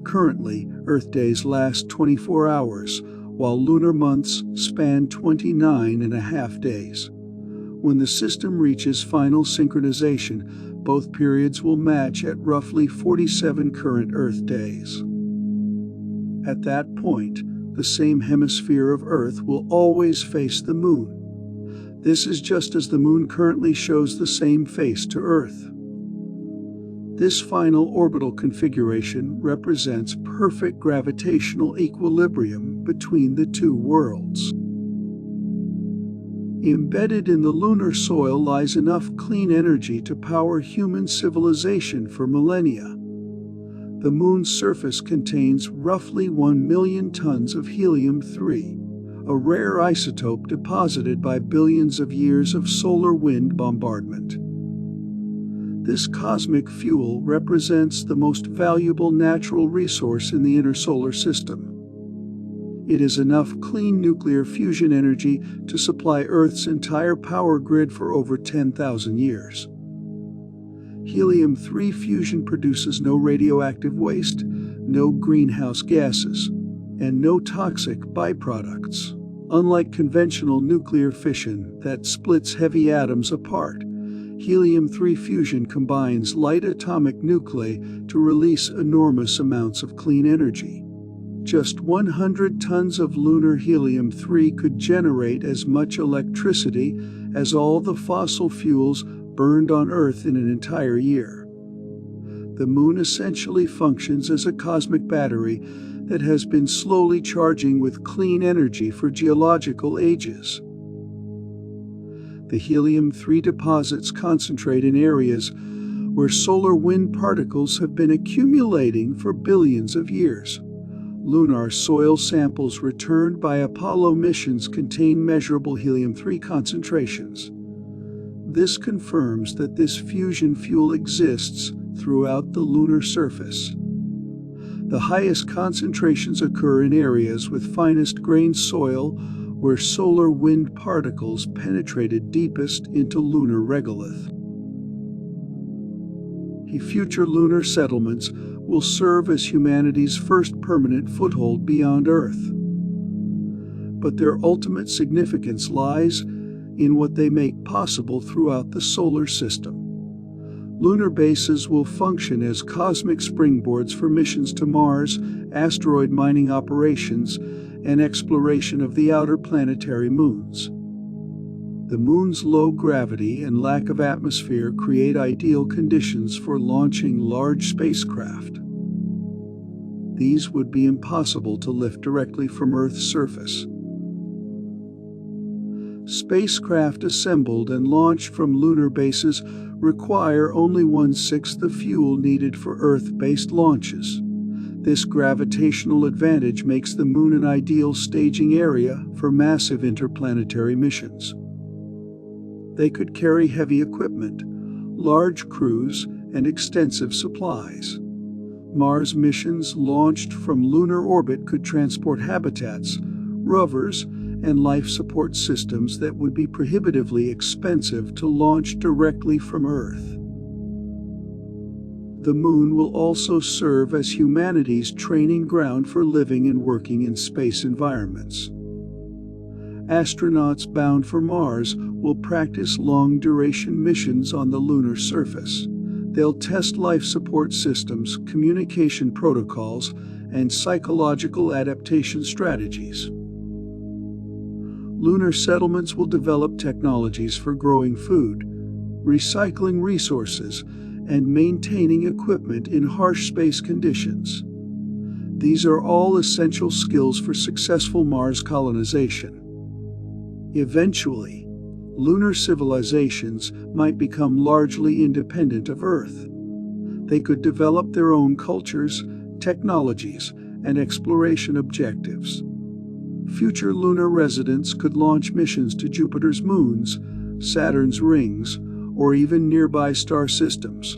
Currently, Earth days last 24 hours, while lunar months span 29.5 days. When the system reaches final synchronization, both periods will match at roughly 47 current Earth days. At that point, the same hemisphere of Earth will always face the Moon. This is just as the Moon currently shows the same face to Earth. This final orbital configuration represents perfect gravitational equilibrium between the two worlds. Embedded in the lunar soil lies enough clean energy to power human civilization for millennia. The Moon's surface contains roughly 1 million tons of helium-3, a rare isotope deposited by billions of years of solar wind bombardment. This cosmic fuel represents the most valuable natural resource in the inner solar system. It is enough clean nuclear fusion energy to supply Earth's entire power grid for over 10,000 years. Helium-3 fusion produces no radioactive waste, no greenhouse gases, and no toxic byproducts. Unlike conventional nuclear fission that splits heavy atoms apart, helium-3 fusion combines light atomic nuclei to release enormous amounts of clean energy. Just 100 tons of lunar helium-3 could generate as much electricity as all the fossil fuels burned on Earth in an entire year. The Moon essentially functions as a cosmic battery that has been slowly charging with clean energy for geological ages. The helium-3 deposits concentrate in areas where solar wind particles have been accumulating for billions of years. Lunar soil samples returned by Apollo missions contain measurable helium-3 concentrations. This confirms that this fusion fuel exists throughout the lunar surface. The highest concentrations occur in areas with finest grained soil where solar wind particles penetrated deepest into lunar regolith. Future lunar settlements will serve as humanity's first permanent foothold beyond Earth. But their ultimate significance lies in what they make possible throughout the solar system. Lunar bases will function as cosmic springboards for missions to Mars, asteroid mining operations, and exploration of the outer planetary moons. The Moon's low gravity and lack of atmosphere create ideal conditions for launching large spacecraft. These would be impossible to lift directly from Earth's surface. Spacecraft assembled and launched from lunar bases require only 1/6 the fuel needed for Earth-based launches. This gravitational advantage makes the Moon an ideal staging area for massive interplanetary missions. They could carry heavy equipment, large crews, and extensive supplies. Mars missions launched from lunar orbit could transport habitats, rovers, and life support systems that would be prohibitively expensive to launch directly from Earth. The Moon will also serve as humanity's training ground for living and working in space environments. Astronauts bound for Mars will practice long-duration missions on the lunar surface. They'll test life support systems, communication protocols, and psychological adaptation strategies. Lunar settlements will develop technologies for growing food, recycling resources, and maintaining equipment in harsh space conditions. These are all essential skills for successful Mars colonization. Eventually, lunar civilizations might become largely independent of Earth. They could develop their own cultures, technologies, and exploration objectives. Future lunar residents could launch missions to Jupiter's moons, Saturn's rings, or even nearby star systems.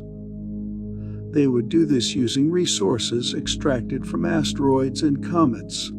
They would do this using resources extracted from asteroids and comets.